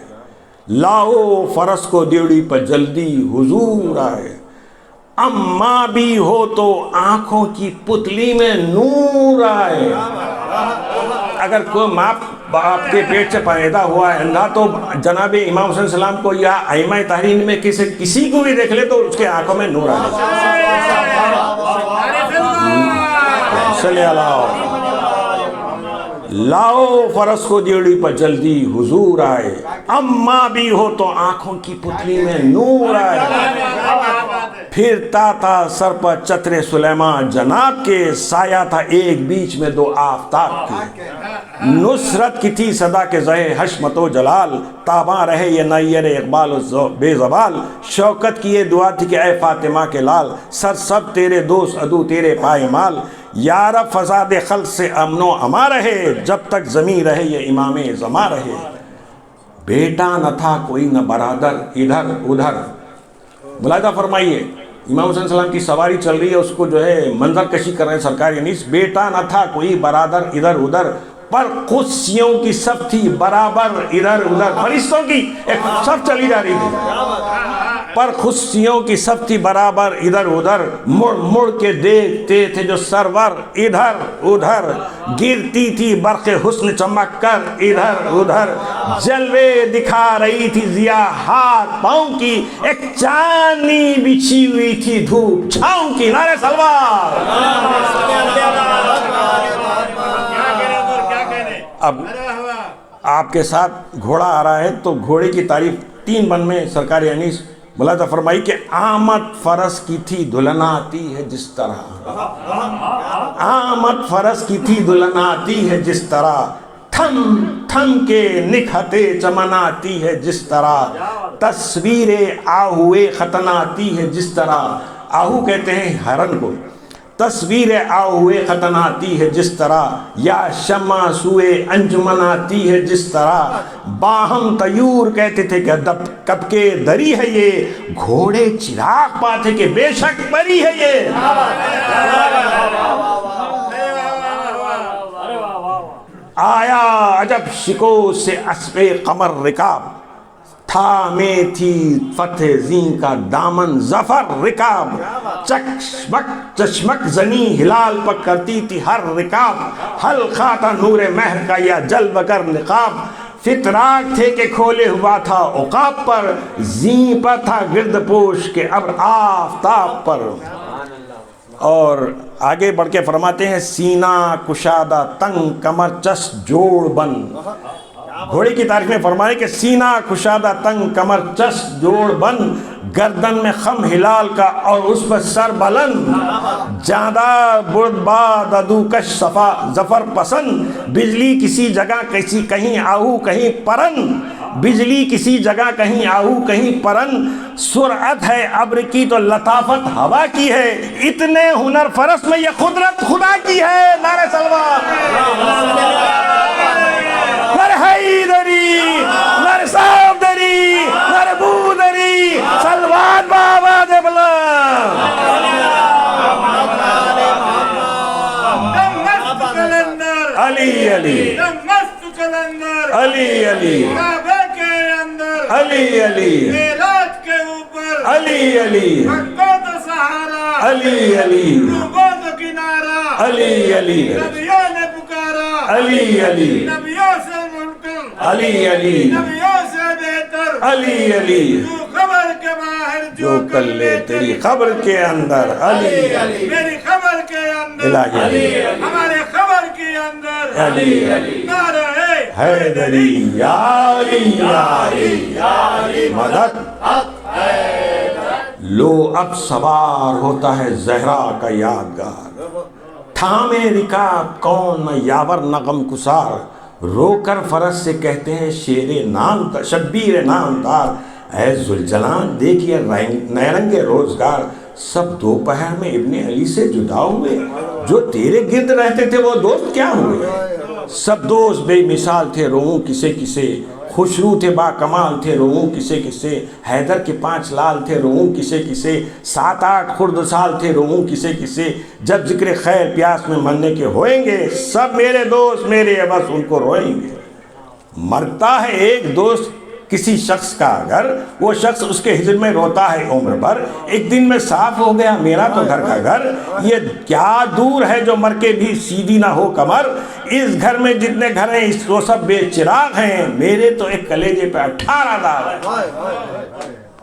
لاؤ فرس کو دیوڑی پر جلدی حضور آئے، اماں بھی ہو تو آنکھوں کی پتلی میں نور آئے۔ اگر کوئی ماں آپ کے پیٹ سے پیدا ہوا ہے اندھا تو جناب امام حسین السلام کو یا ائمہ تحریر میں کسی کو بھی دیکھ لے تو اس کے آنکھوں میں نور آئے۔ صلی اللہ، لاؤ فرس کو دیوڑی پر جلدی حضور آئے، اماں بھی ہو تو آنکھوں کی پتلی میں نور آئے، پھرتا تھا سر پر چتر سلیمان جناب کے، سایہ تھا ایک بیچ میں دو آفتاب کے، نصرت کی تھی صدا کے زہ حشمت و جلال، تاباں رہے یہ نیر اقبال و بے زوال، شوکت کی یہ دعا تھی کہ اے فاطمہ کے لال، سر سب تیرے دوست عدو تیرے پائمال، یا رب فساد خلق سے امن و اما رہے، جب تک زمین رہے یہ امام زماں رہے، بیٹا نہ تھا کوئی نہ برادر ادھر ادھر۔ ملاحظہ فرمائیے، امام حسین السلام کی سواری چل رہی ہے، اس کو جو ہے منظر کشی کر رہے ہیں سرکار انیس، بیٹا نہ تھا کوئی برادر ادھر ادھر، پر قدسیوں کی صف تھی برابر ادھر ادھر، فرشتوں کی ایک صف چلی جا رہی تھی، پر قدسیوں کی صف تھی برابر ادھر ادھر، مڑ مڑ کے دیکھتے تھے جو سرور ادھر ادھر، گرتی تھی برق حسن چمک کر ادھر ادھر، جلوے دکھا رہی تھی ضیاء ہاتھ پاؤں کی، ایک چاندنی بچھی ہوئی تھی دھوپ چھاؤں کی۔ نعرہ سلوات۔ اب آپ کے ساتھ گھوڑا آ رہا ہے تو گھوڑے کی تعریف 3 بن میں سرکار انیس ملاحظہ فرمائی کہ آمد فرس کی تھی دلہن آتی ہے جس طرح، آمد فرس کی تھی دلہن آتی ہے جس طرح، تھم تھم کے نکھتے چمن آتی ہے جس طرح، تصویر آہوئے ختن آتی ہے جس طرح، آہو کہتے ہیں ہرن کو، تصویر آہوئے ختن آتی ہے جس طرح، یا شمع سوئے انجمن آتی ہے جس طرح، باہم طیور کہتے تھے کہ کب کے دری ہے یہ، گھوڑے چراغ پاتے کہ بے شک پری ہے یہ۔ آیا عجب شکو سے اسب قمر رکاب، تھامے تھی فتح زین کا دامن ظفر رکاب، چشمک چشمک زنی ہلال پر کرتی تھی ہر رکاب، حلقہ تھا نور مہر کا یا جلوہ گر نقاب، فتراک تھے کہ کھولے ہوا تھا عقاب پر، زین پر تھا گرد پوش کے ابر آفتاب پر۔ اور آگے بڑھ کے فرماتے ہیں سینہ کشادہ تنگ کمر چست جوڑ بن، گھوڑے کی تعریف میں فرمائے کہ سینہ کشادہ تنگ کمر چست جوڑ بن، گردن میں خم ہلال کا اور اس پر سر بلند، جاندار بردباد عدو کش صفا ظفر پسند، بجلی کسی جگہ کہیں آہو کہیں پرن، بجلی کسی جگہ کہیں آہو کہیں پرن، سرعت ہے ابر کی تو لطافت ہوا کی ہے، اتنے ہنر فرس میں یہ قدرت خدا کی ہے۔ نعرہ سلوات، نعرہ حیدری، نعرہ صافدری، نعرہ بودری، سلوات بآواز بلند۔ علی علی علی علی علی علی علی علی علی علی علی علی علی علی نبیوں سے منکر علی علی نبیوں سے بہتر علی علی تو خبر کے باہر جو کر لے تیری خبر کے اندر علی علی میری خبر کے اندر الہی علی ہمارے خبر کے اندر علی نعرہ حیدری یا علی یا علی مدد لو اب سوار ہوتا ہے زہرا کا یادگار تھامے رکاب کون نہ یاور نغم کسار رو کر فرس سے کہتے ہیں شیر نام شبیر نامدار اے ذوالجلال دیکھیے نئے رنگ روزگار سب دوپہر میں ابن علی سے جدا ہوئے جو تیرے گرد رہتے تھے وہ دوست کیا ہوئے سب دوست بے مثال تھے روؤں کسے کسے خوشرو تھے با کمال تھے روؤں کسے کسے حیدر کے 5 لال تھے روؤں کسے کسے 7-8 خرد سال تھے روؤں کسے کسے جب ذکر خیر پیاس میں مرنے کے ہوئیں گے سب میرے دوست میرے بس ان کو روئیں گے مرتا ہے ایک دوست کسی شخص کا اگر وہ شخص اس کے ہجر میں روتا ہے عمر بھر ایک دن میں صاف ہو گیا میرا تو گھر کا گھر یہ کیا دور ہے جو مر کے بھی سیدھی نہ ہو کمر اس گھر میں جتنے گھر ہیں اس کو سب بے چراغ ہیں میرے تو ایک کلیجے پہ 18 داغ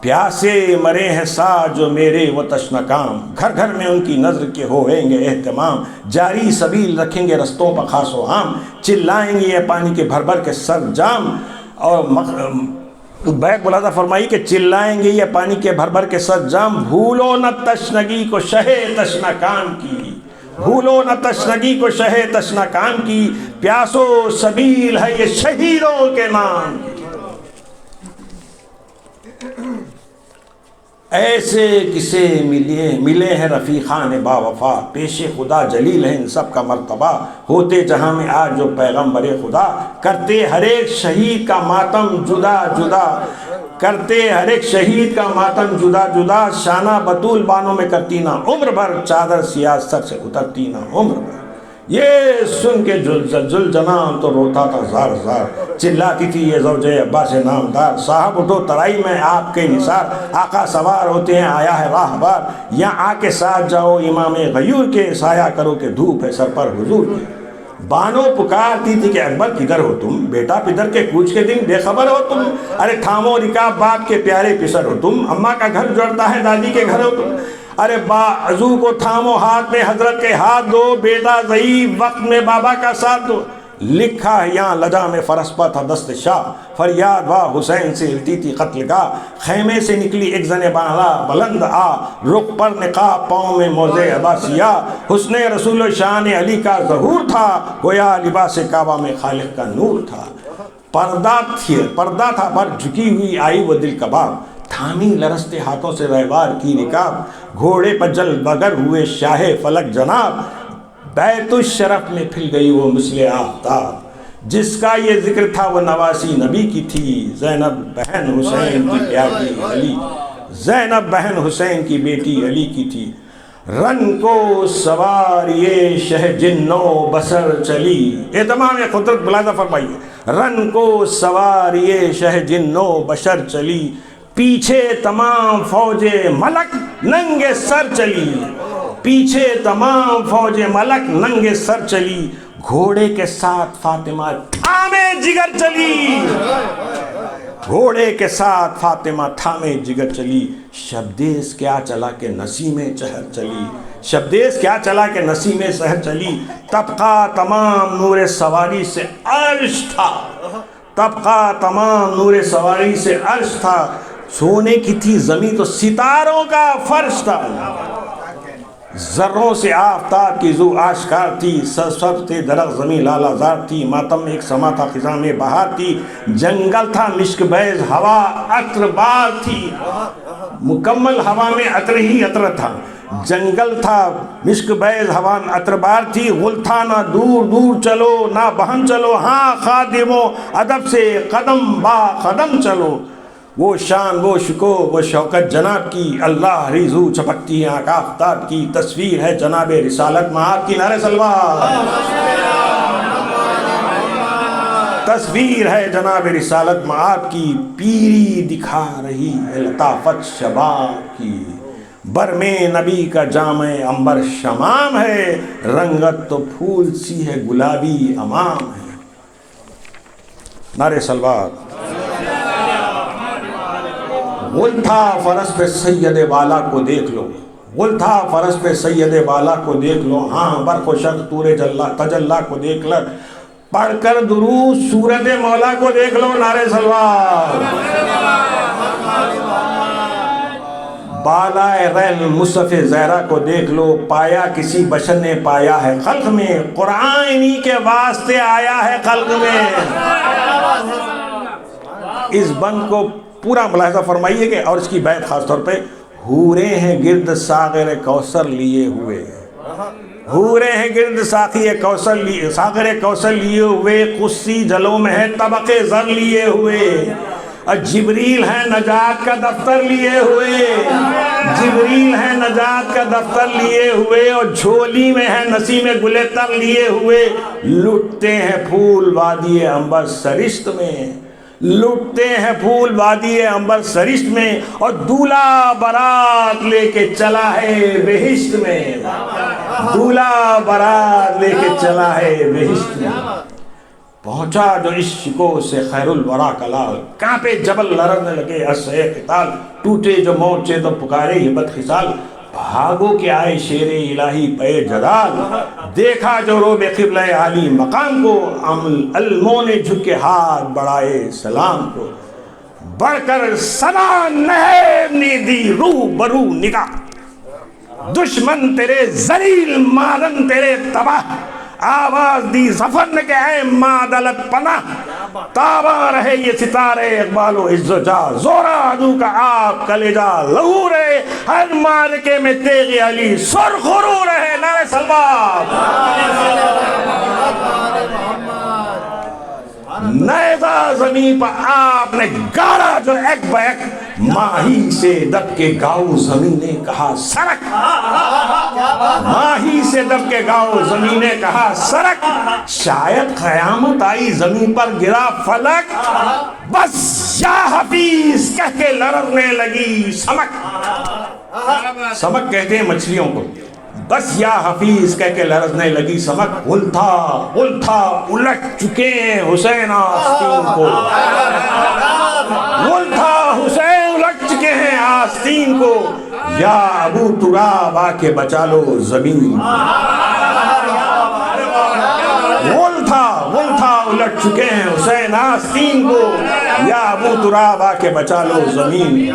پیاسے مرے ہیں ساتھ جو میرے وہ تشنہ کام گھر گھر میں ان کی نظر کے ہوئیں گے اہتمام جاری سبیل رکھیں گے رستوں پر خاص و عام چلائیں گے یہ پانی کے بھر بھر کے سر جام اور بیک ملاحظہ فرمائی کہ چلائیں گے یہ پانی کے بھر بھر کے سر جام بھولو نہ تشنگی کو شہ تشنہ کام کی بھولو نہ تشنگی کو شہ تشنہ کام کی پیاسو سبیل ہے یہ شہیدوں کے نام کی ایسے کسے ملے ہیں رفیقان با وفا پیش خدا جلیل ہے ان سب کا مرتبہ ہوتے جہاں میں آج جو پیغمبر خدا کرتے ہر ایک شہید کا ماتم جدا جدا کرتے ہر ایک شہید کا ماتم جدا جدا شانہ بطول بانوں میں کرتی نہ عمر بھر چادر سیاہ سر سے اترتی نہ عمر بھر یہ سن کے ذوالجلال تو روتا تھا زار زار چلاتی تھی یہ زوجہ عباس نامدار صاحب اٹھو ترائی میں آپ کے نثار آقا سوار ہوتے ہیں آیا ہے راہ بار یہاں آ کے ساتھ جاؤ امام غیور کے سایہ کرو کہ دھوپ ہے سر پر حضور کی بانو پکارتی تھی کہ اکبر کدھر ہو تم بیٹا پدر کے کوچ کے دن بے خبر ہو تم ارے تھامو رکاب باپ کے پیارے پسر ہو تم اماں کا گھر جڑتا ہے دادی کے گھر ہو تم ارے بازو کو تھامو ہاتھ میں حضرت کے ہاتھ دو بیٹا ضعیف وقت میں بابا کا ساتھ دو لکھا ہے یہاں لجا میں فرس پر تھا دست شاہ فریاد واہ حسین سے ہلتی تھی قتل گاہ خیمے سے نکلی ایک زن بالا بلند آ رخ پر نقاب پاؤں میں موزے عباسیہ حسن رسول شان علی کا ظہور تھا گویا لباس کعبہ میں خالق کا نور تھا پردہ تھا پر جھکی ہوئی آئی وہ دل کباب تھامی لرستے ہاتھوں سے رہوار کی رکاب گھوڑے پر جل بگر ہوئے شاہ فلک جناب بیت الشرف میں پھل گئی وہ مثل آفتاب جس کا یہ ذکر تھا وہ نواسی نبی کی تھی زینب بہن حسین کی پیاری علی زینب بہن حسین کی بیٹی علی کی تھی رن کو سوار یہ شہ جنو بسر چلی یہ تمام یہ قدرت ملاحظہ فرمائیے رن کو سوار یہ شہ جنو بشر چلی پیچھے تمام فوج ملک ننگے سر چلی پیچھے تمام فوج ملک ننگے سر چلی گھوڑے کے ساتھ فاطمہ تھامے جگر چلی گھوڑے کے ساتھ فاطمہ تھامے جگر چلی شبدیس کیا چلا کہ نسیم چہر چلی شبدیس کیا چلا کہ نسیم سحر چلی طبقہ تمام نور سواری سے عرش تھا طبقہ تمام نور سواری سے عرش تھا سونے کی تھی زمین تو ستاروں کا فرش تھا ذروں سے آفتاب کی زو آشکار تھی سب تھے درخت زمین لالا زار تھی ماتم میں ایک سما تھا خزاں میں بہار تھی جنگل تھا مشک بیز ہوا عطر بار تھی مکمل ہوا میں عطر ہی عطر تھا جنگل تھا مشک بیز ہوا عطر بار تھی غل تھا نہ دور دور چلو نہ بہن چلو ہاں خادمو ادب سے قدم با قدم چلو وہ شان وہ شکو وہ شوکت جناب کی اللہ ریزو چپکتی ہے آنکھ آفتاب کی تصویر ہے جناب رسالت معاد کی نعرہ سلوات تصویر ہے جناب رسالت معاد کی پیری دکھا رہی ہے لطافت شباب کی برمے نبی کا جامع عنبر شمام ہے، رنگت تو پھول سی ہے گلابی امام ہے۔ نعرے صلوات۔ غل تھا فرس پہ سید بالا کو دیکھ لو، غل تھا فرس پہ سید بالا کو دیکھ لو، ہاں برق و شق طور تجلا کو دیکھ لو، پڑھ کر درود سورت مولا کو دیکھ لو۔ نعرے صلوات۔ بالا ریل مصحف زہرا کو دیکھ لو، پایا کسی بشر نے پایا ہے خلق میں، قرآن انہی کے واسطے آیا ہے خلق میں۔ اس بند کو پورا ملاحظہ فرمائیے کہ، اور اس کی بیعت خاص طور پہ، حورے ہیں گرد ساغر کوثر لیے ہوئے، حورے ہیں گرد ساغر کوثر لیے ہوئے، قصی جلوں میں ہے طبق زر لیے ہوئے، اور جبریل ہے نجات کا دفتر لیے ہوئے، جبریل ہے نجات کا دفتر لیے ہوئے، اور جھولی میں ہے نسیم گل تر لیے ہوئے، لٹتے ہیں پھول وادی عنبر سرشت میں، لٹتے ہیں پھول وادی عنبر سرشت میں، اور دولہا بارات لے کے چلا ہے بہشت میں، دولہا بارات لے کے چلا ہے بہشت میں۔ پہنچا جو عشقوں سے خیر الورا کلال، کانپے جبل لرزنے لگے عرصۂ قتال، ٹوٹے جو مورچے تو پکارے یہ بدخصال، بھاگو کے آئے شیر الہی پے جدال، دیکھا جو روب قبلہ عالی مقام کو، علموں نے جھکے ہاتھ بڑھائے سلام کو، بڑھ کر سنا نہیب نے دی روح برو نگاہ، دشمن تیرے ذلیل مادن تیرے تباہ، آواز دی ظفر نے کہ اے مادلت پناہ، تابا رہے یہ ستارے اقبال و عز و جا، زورا عدو کا آپ کلیجا لہو رہے، ہر مارکے میں تیغ علی سرخ غرو رہے۔ نعرہ صلوات۔ نیزہ زمین پر آپ نے گاڑا جو ایک بیک، ماہی سے دب کے گاؤ زمین نے کہا سرک، ماہی سے دب کے گاؤ زمین نے کہا سرک، شاید قیامت آئی زمین پر گرا فلک، بس یا حفیظ کہہ کے لرزنے لگی سمک، سمک کہتے ہیں مچھلیوں کو، بس یا حفیظ کہہ کے لرزنے لگی سمک، غل تھا الٹ چکے ہیں حسین آستین کو، غل تھا حسین الٹ چکے ہیں آستین کو، یا ابو تراب آ کے بچا لو زمین، غل تھا الٹ چکے ہیں حسین آستین کو، یا ابو تراب آ کے بچا لو زمین۔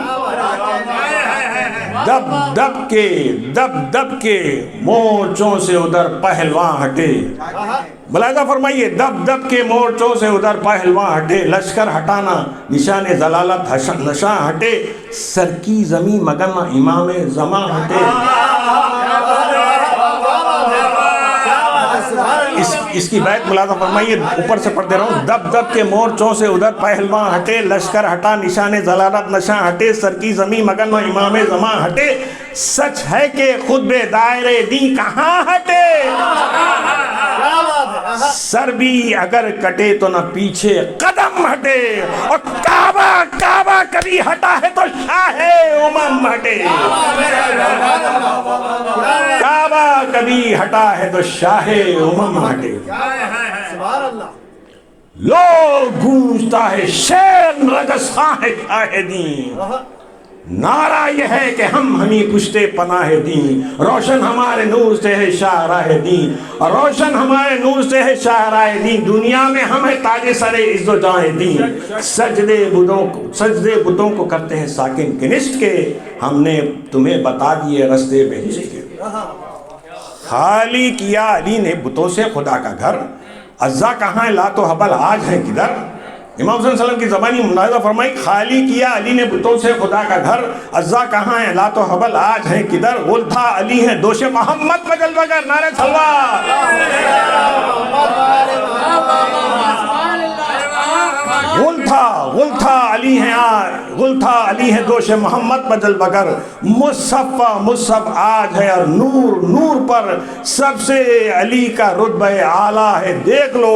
دب دب کے مورچوں سے ادھر پہلوان ہٹے، ملاحظہ فرمائیے، دب دب کے مورچوں سے ادھر پہلوان ہٹے، لشکر ہٹانا نشان ضلالت نشاں ہٹے، سر کی زمین مگن امام زمان ہٹے۔ اس کی بیعت ملاحظہ فرمائیے، اوپر سے پڑھ دے رہا ہوں، دب دب کے مورچوں سے ادھر پہلوان ہٹے، لشکر ہٹا نشان ضلالت نشاں ہٹے، سر کی زمین مگن و امام زمان ہٹے، سچ ہے کہ خود بے دائرے دین کہاں ہٹے، سر بھی اگر کٹے تو نہ پیچھے قدم ہٹے، اور کعبہ کبھی ہٹا ہے تو شاہ امم ہٹے، کعبہ کبھی ہٹا ہے تو شاہ امم ہٹے۔ لوگ گونجتا ہے شیر رجساں ہے شاہدین، نعرہ یہ ہے کہ ہمیں پشتے پناہ دین، روشن ہمارے نور سے ہے شاہراہ دین، اور روشن ہمارے نور سے ہے شاہراہ دین، دنیا میں ہم ہے تاج سر عز و جاہ دین، سجدے بتوں کو کرتے ہیں ساکن کنشت کے، ہم نے تمہیں بتا دیے رستے بہشت کے۔ خالی کیا علی نے بتوں سے خدا کا گھر، عزا کہاں ہے لات و حبل آج ہے کدھر، امام صلی اللہ علیہ وسلم کی زبانی ملاحظہ فرمائی، خالی کیا علی نے بتوں سے خدا کا گھر، عزا کہاں ہے لات و حبل آج ہے کدھر، غل تھا علی ہے دوش محمد کا جلوہ گر۔ نعرہ صلوات۔ غل غلطہ علی ہیں غلطہ علی ہیں دوش محمد بدل بگر، مصحف آج ہے اور نور پر سب سے علی کا رتبہ اعلیٰ ہے، دیکھ لو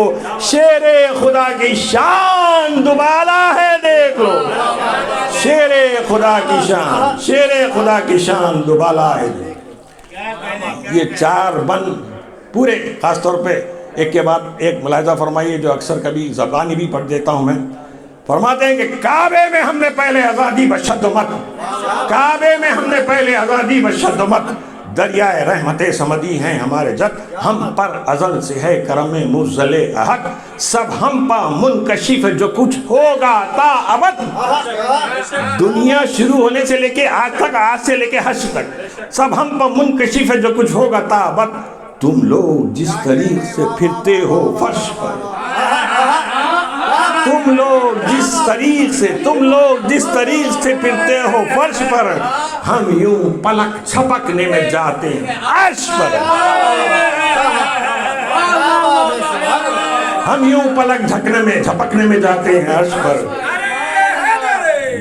شیر خدا کی شان دوبالا ہے، دیکھ لو شیر خدا کی شان دوبالا ہے۔ یہ 4 بند پورے، خاص طور پہ ایک کے بعد ایک ملاحظہ فرمائیے جو اکثر کبھی زبانی بھی پڑھ دیتا ہوں میں، فرماتے ہیں کہ کعبے میں ہم نے پہلے آزادی بشد و مت، کعبے میں ہم نے پہلے آزادی بشد و مت، دریائے رحمت سمدی ہیں ہمارے جد، ہم پر ازل سے ہے کرم مفضل احد، سب ہم پا منکشف جو کچھ ہوگا تا ابد۔ دنیا شروع ہونے سے لے کے آج تک، آج سے لے کے حشر تک، سب ہم پا منکشف ہے جو کچھ ہوگا تا ابد۔ تم لوگ جس طریق سے پھرتے ہو فرش پر، تم لوگ جس طریق سے پھرتے ہو فرش پر، ہم یوں پلک چھپکنے میں جاتے ہیں عرش پر، ہم یوں پلک جھپکنے میں جاتے ہیں عرش پر۔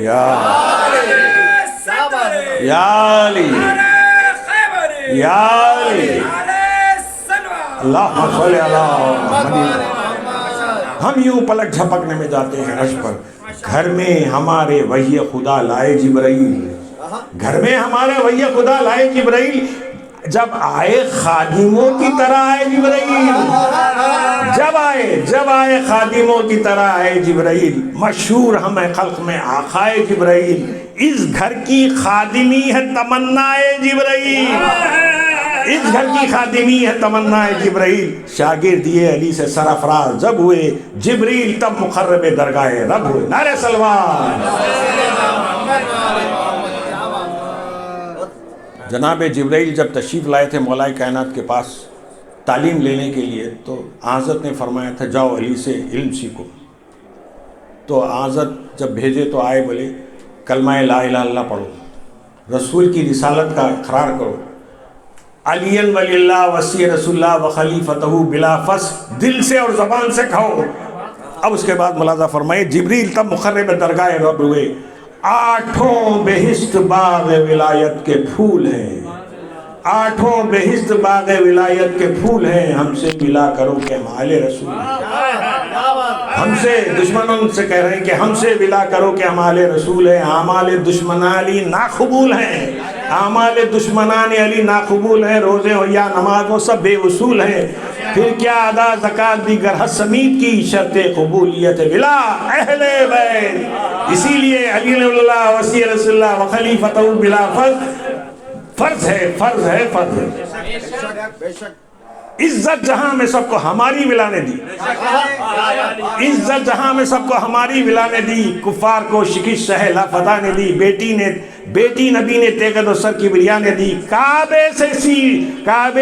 یا علی یا علی اللہم صلی اللہ علیہ، ہم یوں پلک جھپکنے میں جاتے ہیں عرش پر۔ گھر میں ہمارے وحی خدا لائے جبرائیل، گھر میں ہمارے وحی خدا لائے جبرائیل، جب آئے خادموں کی طرح آئے جبرائیل، جب آئے خادموں کی طرح آئے جبرائیل، مشہور ہمیں خلق میں آقائے جبرائیل، اس گھر کی خادمی ہے تمنا جبرائیل، اس گھر کی خادمی ہے تمنا جبرائیل، شاگرد یہ علی سے سرافراز جب ہوئے جبریل، تب مقرب درگاہ رب ہوئے۔ نعرہ سلوان۔ جناب جبرائیل جب تشریف لائے تھے مولا کائنات کے پاس تعلیم لینے کے لیے، تو حضرت نے فرمایا تھا جاؤ علی سے علم سیکھو۔ تو حضرت جب بھیجے تو آئے، بولے کلمہ لا الہ الا اللہ پڑھو، رسول کی رسالت کا اقرار کرو، علی ولی اللہ وصی رسول اللہ و خلیفتہ بلا فس، دل سے اور زبان سے کہو۔ اب اس کے بعد ملاحظہ فرمائے جبریل تب مقرب درگاہ رب ہوئے، 8 بہشت باغ ولایت کے پھول ہیں، 8 بہشت باغ ولایت کے پھول ہیں، ہم سے ملا کرو کہ ہم آل رسول ہیں۔ ہم سے دشمنوں سے کہہ رہے ہیں کہ ہم سے ملا کرو کہ ہم آل رسول ہیں، اعمال دشمنان علی ناقبول ہیں، اعمال دشمنان علی ناقبول ہیں، روزے ہو یا نماز ہو سب بے اصول ہیں، پھر کیا ادا زکات دیگر حج سمیت کی شرط قبولیت بلا اہل بیت۔ اسی لیے علی اللہ وصی رسول اللہ و خلیفتہ بلا فرض ہے۔ عزت جہاں میں سب کو ہماری ولا نے دی، عزت جہاں میں سب کو ہماری ولا نے دی، کفار کو شکست شہ فتح نے دی، بیٹی نبی نے تیغت و سر کی بریا نے دی، کعبے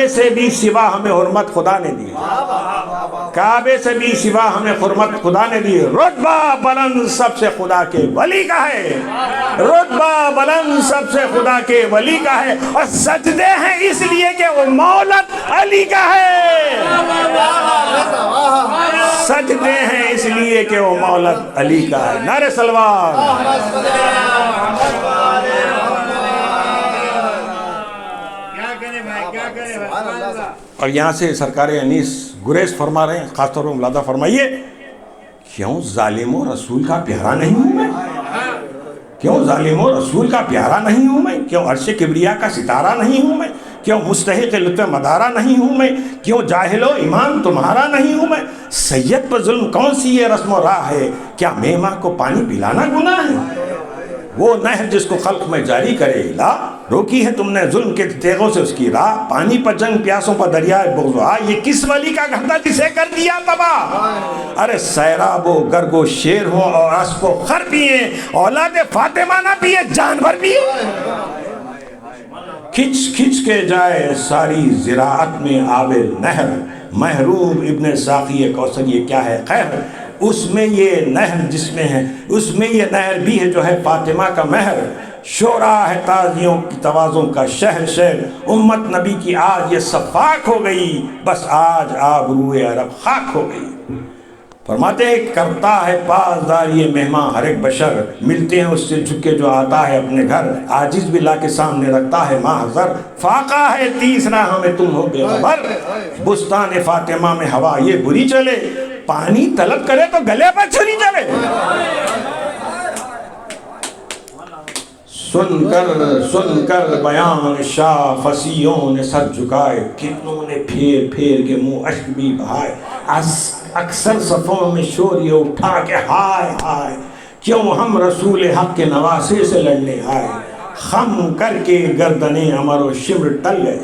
سے بھی سوا ہمیں حرمت خدا نے دی، کعبے سے بھی سوا ہمیں حرمت خدا نے دی۔ رتبہ بلند سب سے خدا کے ولی کا ہے، رتبہ بلند سب سے خدا کے ولی کا ہے، اور سجدے ہیں اس لیے کہ وہ مولد علی کا ہے، سجدے ہیں اس لیے کہ وہ مولد علی کا ہے۔ نعرہ سلوان۔ اور یہاں سے سرکار انیس گریز فرما رہے ہیں، خاص طور پر ملاحظہ فرمائیے، کیوں ظالم و رسول کا پیارا نہیں ہوں میں، کیوں ظالم و رسول کا پیارا نہیں ہوں میں، کیوں عرش کبریا کا ستارہ نہیں ہوں میں، کیوں مستحق لطف مدارہ نہیں ہوں میں، کیوں جاہل و امام تمہارا نہیں ہوں میں، سید پر ظلم کون سی یہ رسم و راہ ہے، کیا میمہ کو پانی پلانا گناہ ہے، وہ نہر جس کو خلق میں جاری کرے لا، روکی ہے تم نے ظلم کے تیغوں سے اس کی راہ، پانی پر جنگ پیاسوں پر دریائے بغض و آہ، یہ کس ولی کا گھر تھا جسے کر دیا تباہ، ارے سیراب و گرگ و شیر ہو اور اسب و خر پیئے، اولاد فاطمہ نہ پیئے جانور پیئے، کھچ کے جائے ساری زراعت میں آب نہر، محروم ابن ساقی کوثر یہ کیا ہے خیر، اس میں یہ نہر جس میں ہے، اس میں یہ نہر بھی ہے جو ہے فاطمہ کا مہر، شورا ہے تازیوں کی توازوں کا شہر، امت نبی کی آج یہ صفاق ہو گئی، بس آج آبروئے عرب خاک ہو گئی۔ فرماتے ہیں کرتا ہے پاسدار یہ مہمان ہر ایک بشر، ملتے ہیں اس سے جھک کے جو آتا ہے اپنے گھر، عاجز بھی لا کے سامنے رکھتا ہے محضر، فاقہ ہے تیسرا ہمیں تم ہو بے خبر، بستان فاطمہ میں ہوا یہ بری چلے، پانی طلب کرے تو گلے پر چھری چلے۔ سن کر بیان شاہ فصیحوں نے سر جھکائے، کتنوں نے پھیر پھیر کے منہ اشک بھی بہائے، اکثر صفوں میں شور یہ اٹھا کے ہائے ہائے، کیوں ہم رسول حق کے نواسے سے لڑنے آئے، خم کر کے گردنیں امر و شمر ٹل گئے،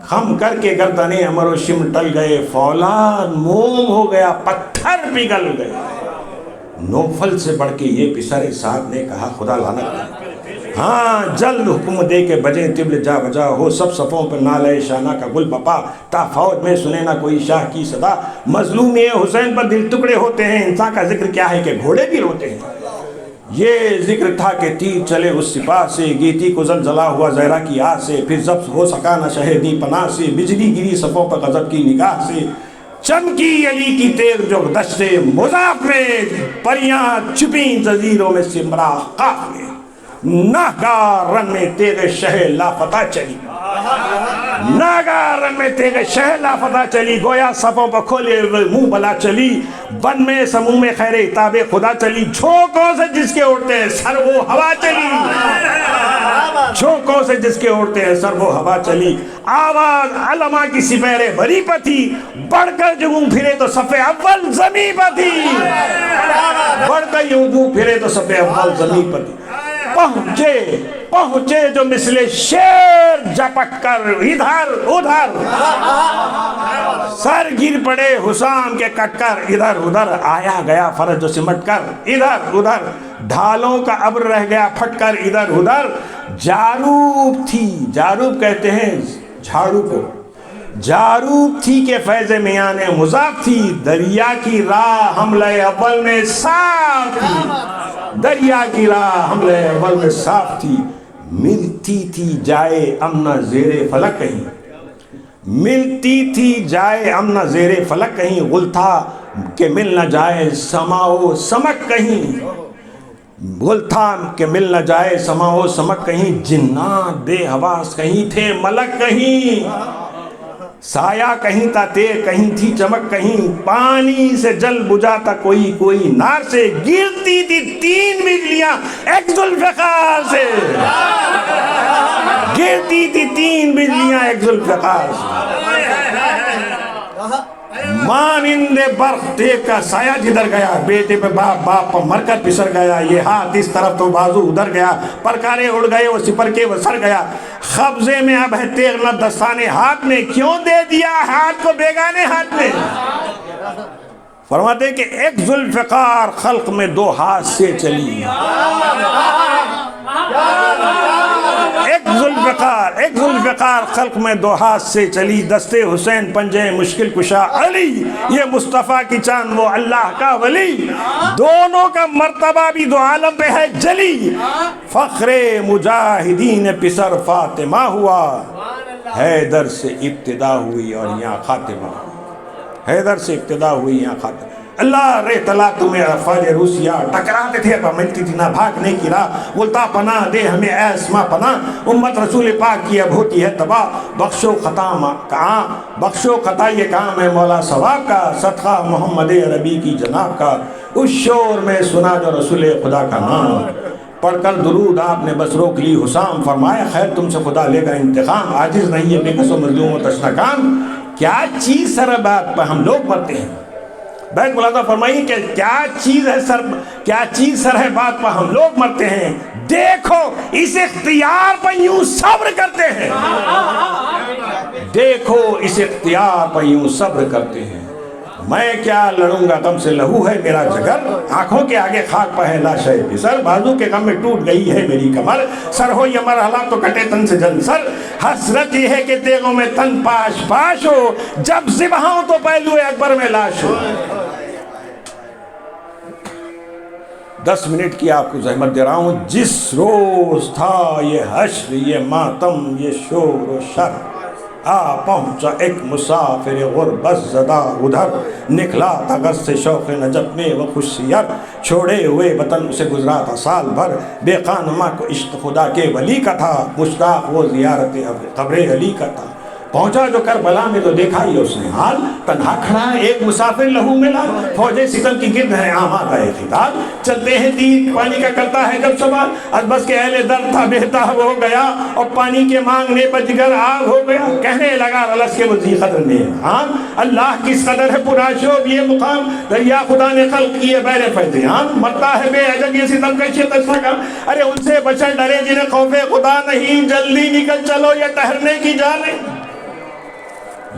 خم کر کے گردنیں امر و شمر ٹل گئے، فولاد موم ہو گیا پتھر پگھل گئے۔ نوفل سے بڑھ کے یہ پسر سعد نے کہا خدا لعنت کرے، ہاں جلد حکم دے کے بجیں طبل جا بجا، ہو سب صفوں پر نالے شانہ کا گل بپا، تا فوج میں سنے نہ کوئی شاہ کی صدا، مظلوم حسین پر دل ٹکڑے ہوتے ہیں، انسان کا ذکر کیا ہے کہ گھوڑے بھی روتے ہیں۔ یہ ذکر تھا کہ تیر چلے اس سپاہ سے، گیتی کو زلزلہ ہوا زہرا کی آہ سے، پھر ضبط ہو سکا نہ شہیدی پناہ سے، بجلی گری صفوں پر غضب کی نگاہ سے، چمکی علی کی تیر جو دشت مضاف میں، پریاں چھپیں جزیروں میں سمرا قاف میں، ناگہاں رن میں تیغ شہ لافتہ چلی، ناگہاں رن میں تیغ شہ لافتہ چلی، گویا صفوں پر کھولے منہ بلا چلی، بن میں سموم خیر عتاب خدا چلی، جھونکوں سے جس کے اڑتے ہیں سر وہ ہوا چلی، جھونکوں سے جس کے اڑتے ہیں سر وہ ہوا چلی، آواز علماء کی سپہر بری پر تھی، بڑھ کر جو منہ پھرے تو صف اول زمین پر تھی، بڑھ کر یوں منہ پھرے تو صف اول زمین پر تھی، پہنچے جو مثل شیر جپک کر ادھر ادھر، سر گر پڑے حسام کے کٹ کر ادھر ادھر، آیا گیا فرج جو سمٹ کر ادھر ادھر، ڈھالوں کا ابر رہ گیا پھٹ کر ادھر ادھر، جاروب تھی، جاروب کہتے ہیں جھاڑو کو، جاروب تھی کہ فیض میان مضاف تھی، دریا کی راہ حملہ اول میں صاف تھی، دریا کی راہ حملہ اول میں صاف تھی، ملتی تھی جائے امن زیر فلک کہیں، ملتی تھی جائے امن زیر فلک کہیں، غل تھا کہ مل نہ جائے سماؤ سمک کہیں، غل تھا کہ مل نہ جائے سماؤ سمک کہیں، جنات بے حواس کہیں تھے ملک کہیں، سایہ کہیں تا تیر کہیں تھی چمک کہیں، پانی سے جل بجھاتا کوئی کوئی نار سے، گرتی تھی تین بجلیاں ایک ذوالفقار سے، گرتی تھی تین بجلیاں ایک ذوالفقار سے، مانند برق دیکھ کا سایہ جدھر گیا، بیٹے پہ باپ باپ پر مر کر پسر گیا، یہ ہاتھ اس طرف تو بازو ادھر گیا، پرکارے اڑ گئے وہ سپر کے وہ سر گیا، قبضے میں اب ہے تیغ نہ دستانے ہاتھ میں، کیوں دے دیا ہاتھ کو بیگانے ہاتھ میں؟ فرماتے ہیں کہ ایک ذوالفقار خلق میں دو ہاتھ سے چلی، ایک ذوالفقار خلق میں دو ہاتھ سے چلی، دستے حسین پنجے مشکل کشا علی، یہ مصطفیٰ کی چاند وہ اللہ کا ولی، دونوں کا مرتبہ بھی دو عالم پہ ہے جلی، فخر مجاہدین پسر فاطمہ ہوا، حیدر سے ابتدا ہوئی اور یہاں خاتمہ، حیدر سے ابتدا ہوئی یہاں خاتمہ، اللہ رے تلا تمہیں افواج روسیہ، ٹکراتے تھے پر ملتی تھی نہ بھاگنے کی راہ، بولتا پناہ دے ہمیں اے اسما پناہ، امت رسول پاک کی اب ہوتی ہے تباہ، بخشو خطا یہ کام ہے مولا ثواب کا، صدقہ محمد عربی کی جناب کا، اس شور میں سنا جو رسول خدا کا نام، پڑھ کر درود آپ نے بس روک لی حسام، فرمایا خیر تم سے خدا لے گا انتقام، عاجز نہیں ہے بے کس و مظلوم و تشنکام، کیا چیز سر بات پر ہم لوگ مرتے ہیں، بیت ملاحظہ فرمائیے کہ کیا چیز سر ہے بات پر ہم لوگ مرتے ہیں، دیکھو اس اختیار پر یوں صبر کرتے ہیں، دیکھو اس اختیار پر یوں صبر کرتے ہیں، میں کیا لڑوں گا غم سے لہو ہے میرا جگر، آنکھوں کے آگے خاک پر ہے لاشے پسر، بازو کے غم میں ٹوٹ گئی ہے میری کمر، سر ہو یہ مرحلہ تو کٹے تن سے جل سر، حسرت یہ ہے کہ تیغوں میں تن پاش پاش ہو، جب ذبح ہو تو پہلو اکبر میں لاش ہو۔ 10 منٹ کی آپ کو زحمت دے رہا ہوں، جس روز تھا یہ حشر، یہ ماتم، یہ شور و شر، آ پہنچا ایک مسافر غربت زدہ ادھر، نکلا تھا گھر سے شوق نجف میں وہ خوشیت، چھوڑے ہوئے وطن اسے گزرا تھا سال بھر، بے خانمہ کو عشق خدا کے ولی کا تھا، مشتاق وہ زیارت قبر علی کا تھا۔ پہنچا جو کربلا میں تو دیکھا ہی اس نے حال، تنہا کھڑا ہے ایک مسافر لہو ملا، فوج ستم کی گرد ہے آمادہ خطاب، چلتے ہیں تیر پانی کا کرتا ہے جب سوال، ازبس کے اہل درد تھا بہتاب ہو گیا، اور پانی کے مانگنے پر جگر آگ ہو گیا، کہنے لگا رلس کے وزی قدر میں ہاں، اللہ کس قدر ہے پورا شوب یہ مقام، دریا خدا نے خلق کیے بیر فیضان، مرتا ہے بے عجب یہ ستم کا شدت کا، ارے ان سے بچن ڈرے جنہیں خوف خدا نہیں، جلدی نکل چلو یہ ٹہرنے کی جانے۔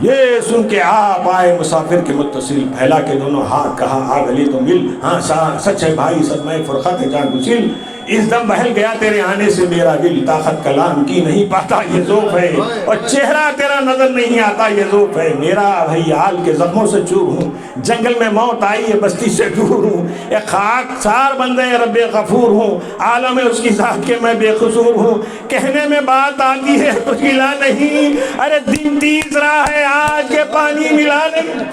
یہ سن کے آپ آئے مسافر کے متصل، پھیلا کے دونوں ہاتھ کہا آ گلی تو مل، ہاں سچ ہے بھائی صدمہ فرقت ہے جان گسل، اس دم بہل گیا تیرے آنے سے میرا دل، طاقت کلام کی نہیں پاتا یہ ذوق ہے، اور چہرہ تیرا نظر نہیں آتا یہ ذوق ہے، میرا بھائی حال کے زخموں سے چور ہوں، جنگل میں موت آئی ہے بستی سے دور ہوں، ایک خاک سار بندے رب غفور ہوں، عالم اس کی ذات کے میں بے قصور ہوں، کہنے میں بات آتی ہے تو گلا نہیں، ارے دن تیسرا ہے آج کے پانی ملا نہیں۔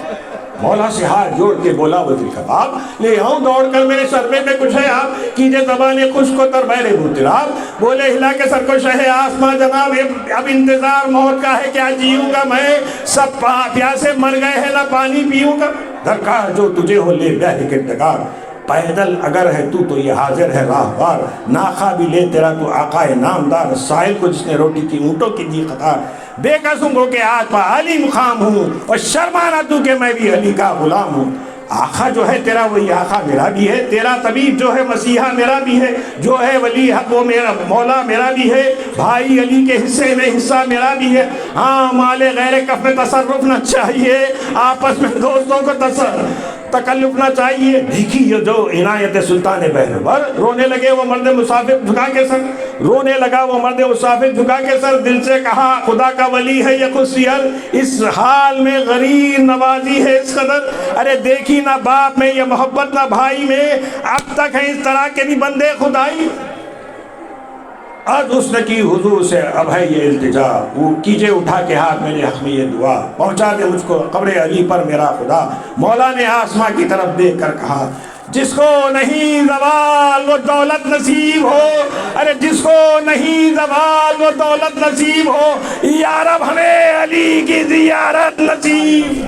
مولا سے ہاتھ جوڑ کے بولا وہ دل کباب، لے آؤں دوڑ کر میرے سرپے پہ کچھ ہے آپ، کیجے زبان خشک کو تر بیر بوتراب، بولے ہلا کے سر کو شہ آسماں جناب، اب انتظار موت کا ہے کیا جیوں گا میں، سب پیاسے مر گئے ہیں نہ پانی پیوں گا، درکار جو تجھے ہو لے بہر کے ڈگار، پیدل اگر ہے تو یہ حاضر ہے راہوار، ناخا بھی لے تیرا تو آقا نامدار، سائل کو جس نے روٹی کی اونٹوں کی دی قطار، بے قسم ہو کہ آج پا علی مقام ہوں، اور شرمانا تو کہ میں بھی علی کا غلام ہوں، آقا جو ہے تیرا وہی آقا میرا بھی ہے، تیرا طبیب جو ہے مسیحا میرا بھی ہے، جو ہے ولی حق وہ میرا مولا میرا بھی ہے، بھائی علی کے حصے میں حصہ میرا بھی ہے، ہاں مال غیر کف میں تصرف نہ چاہیے، آپس میں دوستوں کو تکلف نہ چاہیے، دیکھی یہ جو عنایت سلطان بہرور، رونے لگے وہ مرد مسافر جھکا کے سر، رونے لگا وہ مرد مسافر جھکا کے سر، دل سے کہا خدا کا ولی ہے یہ خود سیر، اس حال میں غریب نوازی ہے اس قدر، ارے دیکھی نہ باپ میں یہ محبت نہ بھائی میں، اب تک ہے اس طرح کے بھی بندے خدائی، آج اس نے کی حضور سے اب ہے یہ التجا، وہ کیجے اٹھا کے ہاتھ میرے حق میں یہ دعا، پہنچا دے مجھ کو قبر علی پر میرا خدا، مولا نے آسماں کی طرف دیکھ کر کہا جس کو نہیں زوال وہ دولت نصیب ہو، ارے جس کو نہیں زوال وہ دولت نصیب ہو، یا رب ہمیں علی کی زیارت نصیب،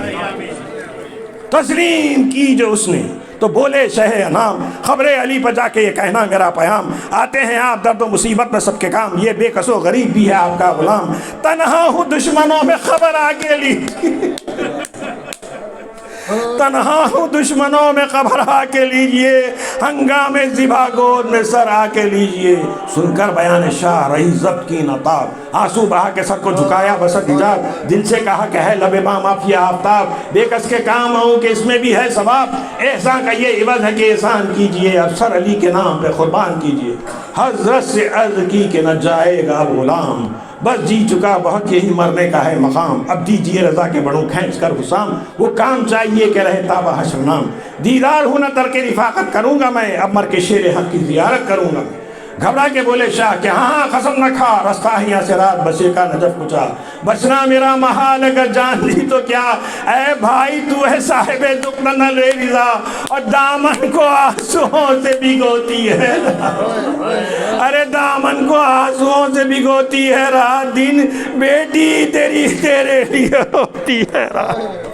تسلیم کی جو اس نے تو بولے شہ انام، خبر علی پر جا کے یہ کہنا میرا پیام، آتے ہیں آپ درد و مصیبت میں سب کے کام، یہ بے کس و غریب بھی ہے آپ کا غلام، تنہا ہوں دشمنوں میں خبر آ کے لی، تنہا ہوں دشمنوں میں خبر آ کے لیجئے، ہنگام ذبح گود میں سر آ کے لیجئے، سن کر بیان شاہ رہی ضبط کی نتاب، آنسو بہا کے سر کو جھکایا بسط حجاب، دل سے کہا کہ ہے لب ماں مافیا آفتاب، بے کس کے کام آؤں کہ اس میں بھی ہے ثواب، احسان کا یہ عوض ہے کہ احسان کیجئے، افسر علی کے نام پہ قربان کیجئے، حضرت سے عرض کی کہ نہ جائے گا اب غلام، بس جی چکا بہت یہی مرنے کا ہے مقام، اب دیجئے رضا کے بڑوں کھینچ کر حسام، وہ کام چاہیے کہ رہے تابہ حشر نام، دیدار ہوں نہ ترک رفاقت کروں گا میں، اب مر کے شیر حق کی زیارت کروں گا، گھبرا کے بولے شاہ کہ ہاں قسم نہ کھا، رستہ ہی یہاں سے رات بچے کا نجف کچا، بچنا میرا محال اگر جان لی تو کیا، اے بھائی تو ہے صاحب دکھ نہ لے رضا، اور دامن کو آنسوؤں سے بھگوتی ہے، ارے دامن کو آنسوؤں سے بھگوتی ہے رات دن، بیٹی تیری تیرے لیے ہوتی ہے رات،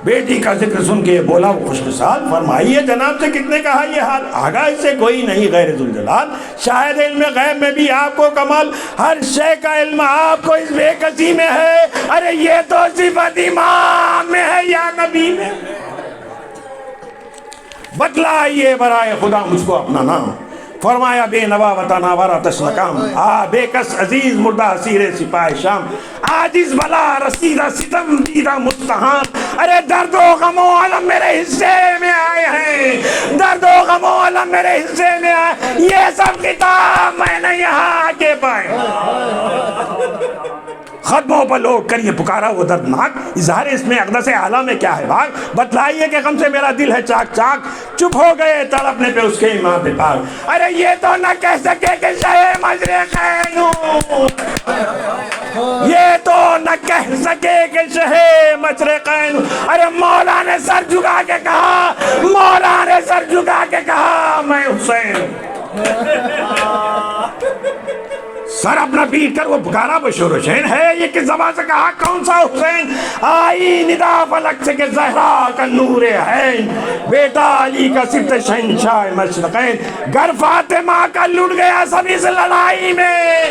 بیٹی کا ذکر سن کے بولا وہ خوش مثال، فرمائیے جناب سے کتنے کہا یہ حال، آگاہ سے کوئی نہیں غیر ذوالجلال، شاید علم غیب میں بھی آپ کو کمال، ہر شے کا علم آپ کو اس بے کسی میں ہے، ارے یہ تو صفت امام میں ہے یا نبی میں، بتلائیے برائے خدا مجھ کو اپنا نام، فرمایا بے نوا وطن آورا تشنکام، بے کس عزیز مردہ اسیر سپاہ شام، عاجز بلا رسیدہ ستم دیدہ مستحان، ارے درد و غم و علم میرے حصے میں آئے ہیں، درد و غم و علم میرے حصے میں آئے، یہ سب کتاب میں نے یہاں کے پائے، خدموں پر لوگ کریے پکارا وہ دردناک، اظہار اس میں اقدس اعلیٰ میں کیا ہے بھاگ، بتلائیے کہ غم سے میرا دل ہے چاک چاک، چپ ہو گئے تڑپنے پہ اس کے امام پہ پاک، ارے یہ تو نہ کہہ سکے کہ شہ مجرے خین ہوں، یہ تو نہ کہہ سکے کہ شہ مشرقین. ارے مولا نے سر جھکا کے کہا, مولا نے سر جھکا کے کہا میں حسین. سر اپنا پیٹ کر وہ پکارا بشور حسین ہے یہ کس زبان سے کہا کون سا حسین. آئی ندا فلک سے کہ زہرا کا نور ہے, بیٹا علی کا صفت شہنشاہ مشرقین. گھر فاطمہ کا لٹ گیا سب اس لڑائی میں,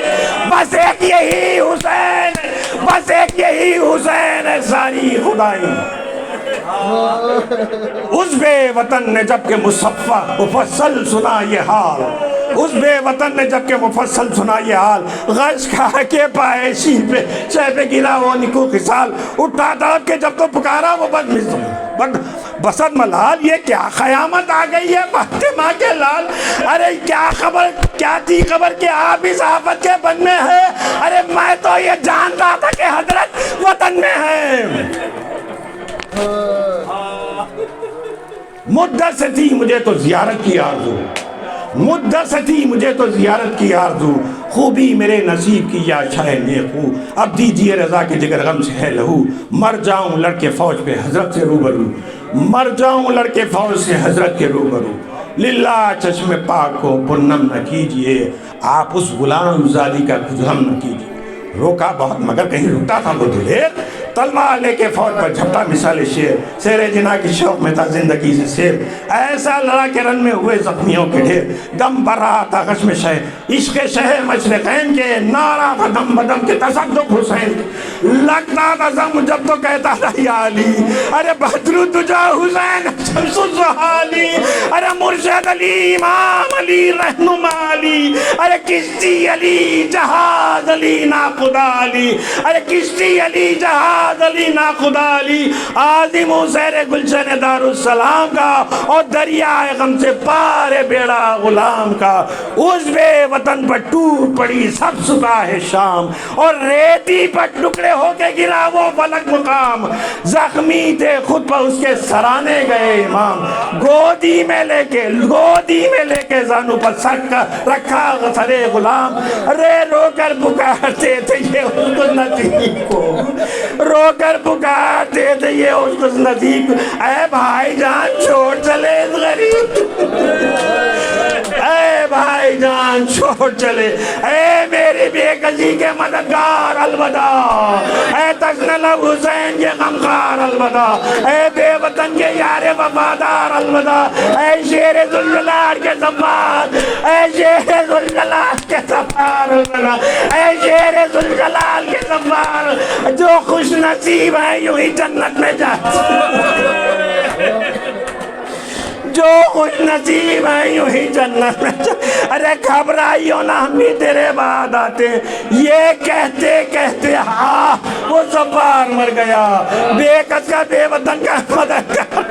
بس ایک یہی حسین, بس ایک یہی حسین ہے ساری خدائی. اس بے وطن نے جب کہ مصفہ مفصل سنا یہ حال, اس بے وطن نے جب کہ مفصل سنا یہ حال, غش کھا کے پائے شیح پہ شہ پہ گرا وہ نکو خسال. اٹھا تڑپ کے جب تو پکارا وہ بسد ملال, یہ کیا قیامت آ گئی ہے فاطمہ کے لال. ارے کیا خبر کیا تھی خبر کہ آپ اس آفت کے بن میں ہے. ارے میں تو یہ جانتا تھا کہ حضرت وطن میں ہے. مدت سے تھی مجھے تو زیارت کی آرزو, مدت سے تھی مجھے تو زیارت کی آرزو. خوبی میرے نصیب کی یا شاہ نیکو, اب دیجئے رضا کے جگر غم سے ہے لہو. مر جاؤں لڑکے فوج پہ حضرت سے روبرو, مر جاؤں لڑکے فوج سے حضرت کے روبرو. للہ چشم پاک کو پرنم نہ کیجئے, آپ اس غلام زادی کا خودہم نہ کیجئے. روکا بہت مگر کہیں رکتا تھا وہ دلیر, تلوار لے کے فوج پر جھپٹا مثال شیر. سیر جنا کی شوق میں تھا زندگی سے سیر, ایسا لڑا کے رن میں ہوئے زخمیوں کے ڈھیر. دم بھر رہا تھا غشم شہ عشق شہ مشرقین کے, نعرہ تھا دم بدم کے تصدق حسین. لگتا تھا زم جب تو کہتا تھا یا علی, ارے بدرو تجا حسین شمس الزحالی. ارے مرشد علی امام علی رہنما علی, ارے کشتی علی جہاز علی ناخدا علی. ارے کشتی علی جہاز علی ناخدا علی. عظیم سیر گلشن دار السلام کا, اور دریائے غم سے پار بیڑا غلام کا. اس بے وطن پر ٹوٹ پڑی سب صبح شام, اور ریتی پر ٹکڑے ہو کے گرا وہ فلک مقام. زخمی تھے خود پر اس کے سرانے گئے امام, گودی میں لے کے زانو پر سر رکھا سرے غلام. رے رو کر پکارتے تھے یہ اس کو نصیب کو, رو کر پکارتے تھے یہ اس کو نصیب. اے بھائی جان چھوڑ چلے اس غریب, اے بھائی جان چھوڑ چلے, اے میری بے کسی کے مددگار الوداع, اے تشنل حسین کے غمخار الوداع, اے بے وطن کے یار وفادار الوداع, اے شیر ذوالجلال کے زفار, اے شیر ذوالجلال کے زفار الوداع, اے شیر ذوالجلال کے زفار. جو خوش نصیب ہیں یوں ہی جنت میں جاتے, جو خوش نصیب ہیں یوں ہی جنت میں جاتے. ارے گھبرائیو نہ ہم بھی تیرے بعد آتے, یہ کہتے کہتے ہاں وہ زفار مر گیا. بے کس کا بے وطن کا مددگار,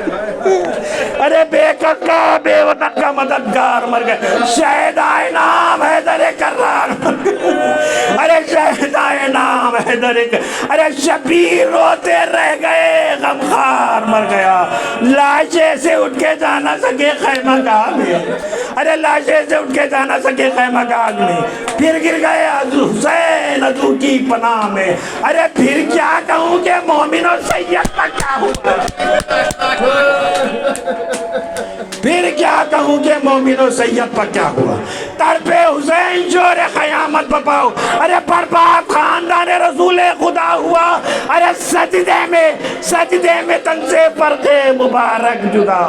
ارے بے کس کا بے وطن کا مددگار مر گیا. شہدائے نام حیدر کرار مر گیا, ارے شہدائے نام حیدر, ارے شبیر روتے رہ گئے غمخار مر گیا. لاشے سے اٹھ کے جانا سکے خیمہ گاہ میں, ارے لاشے سے اٹھ کے جانا سکے خیمہ گاہ میں. پھر گر گئے حسین عدو کی پناہ میں. ارے پھر کیا کہوں کہ مومن و سید کا کیا ہوا, پھر کیا کہوں کہ مومن و سید پر کیا ہوا. تڑپے حسین شور قیامت بپاؤ, ارے برباد خاندان رسول خدا ہوا. ارے سجدے میں تن سے فرق مبارک جدا,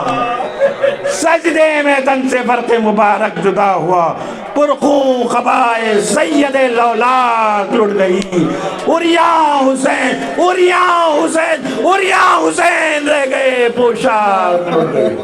سجدے میں تن سے فرق مبارک جدا ہوا. پرخون قبائے سید لولاک لٹ گئی, اوریا حسین اوریا حسین اوریا حسین رہ گئے پوشاک لٹ گئی.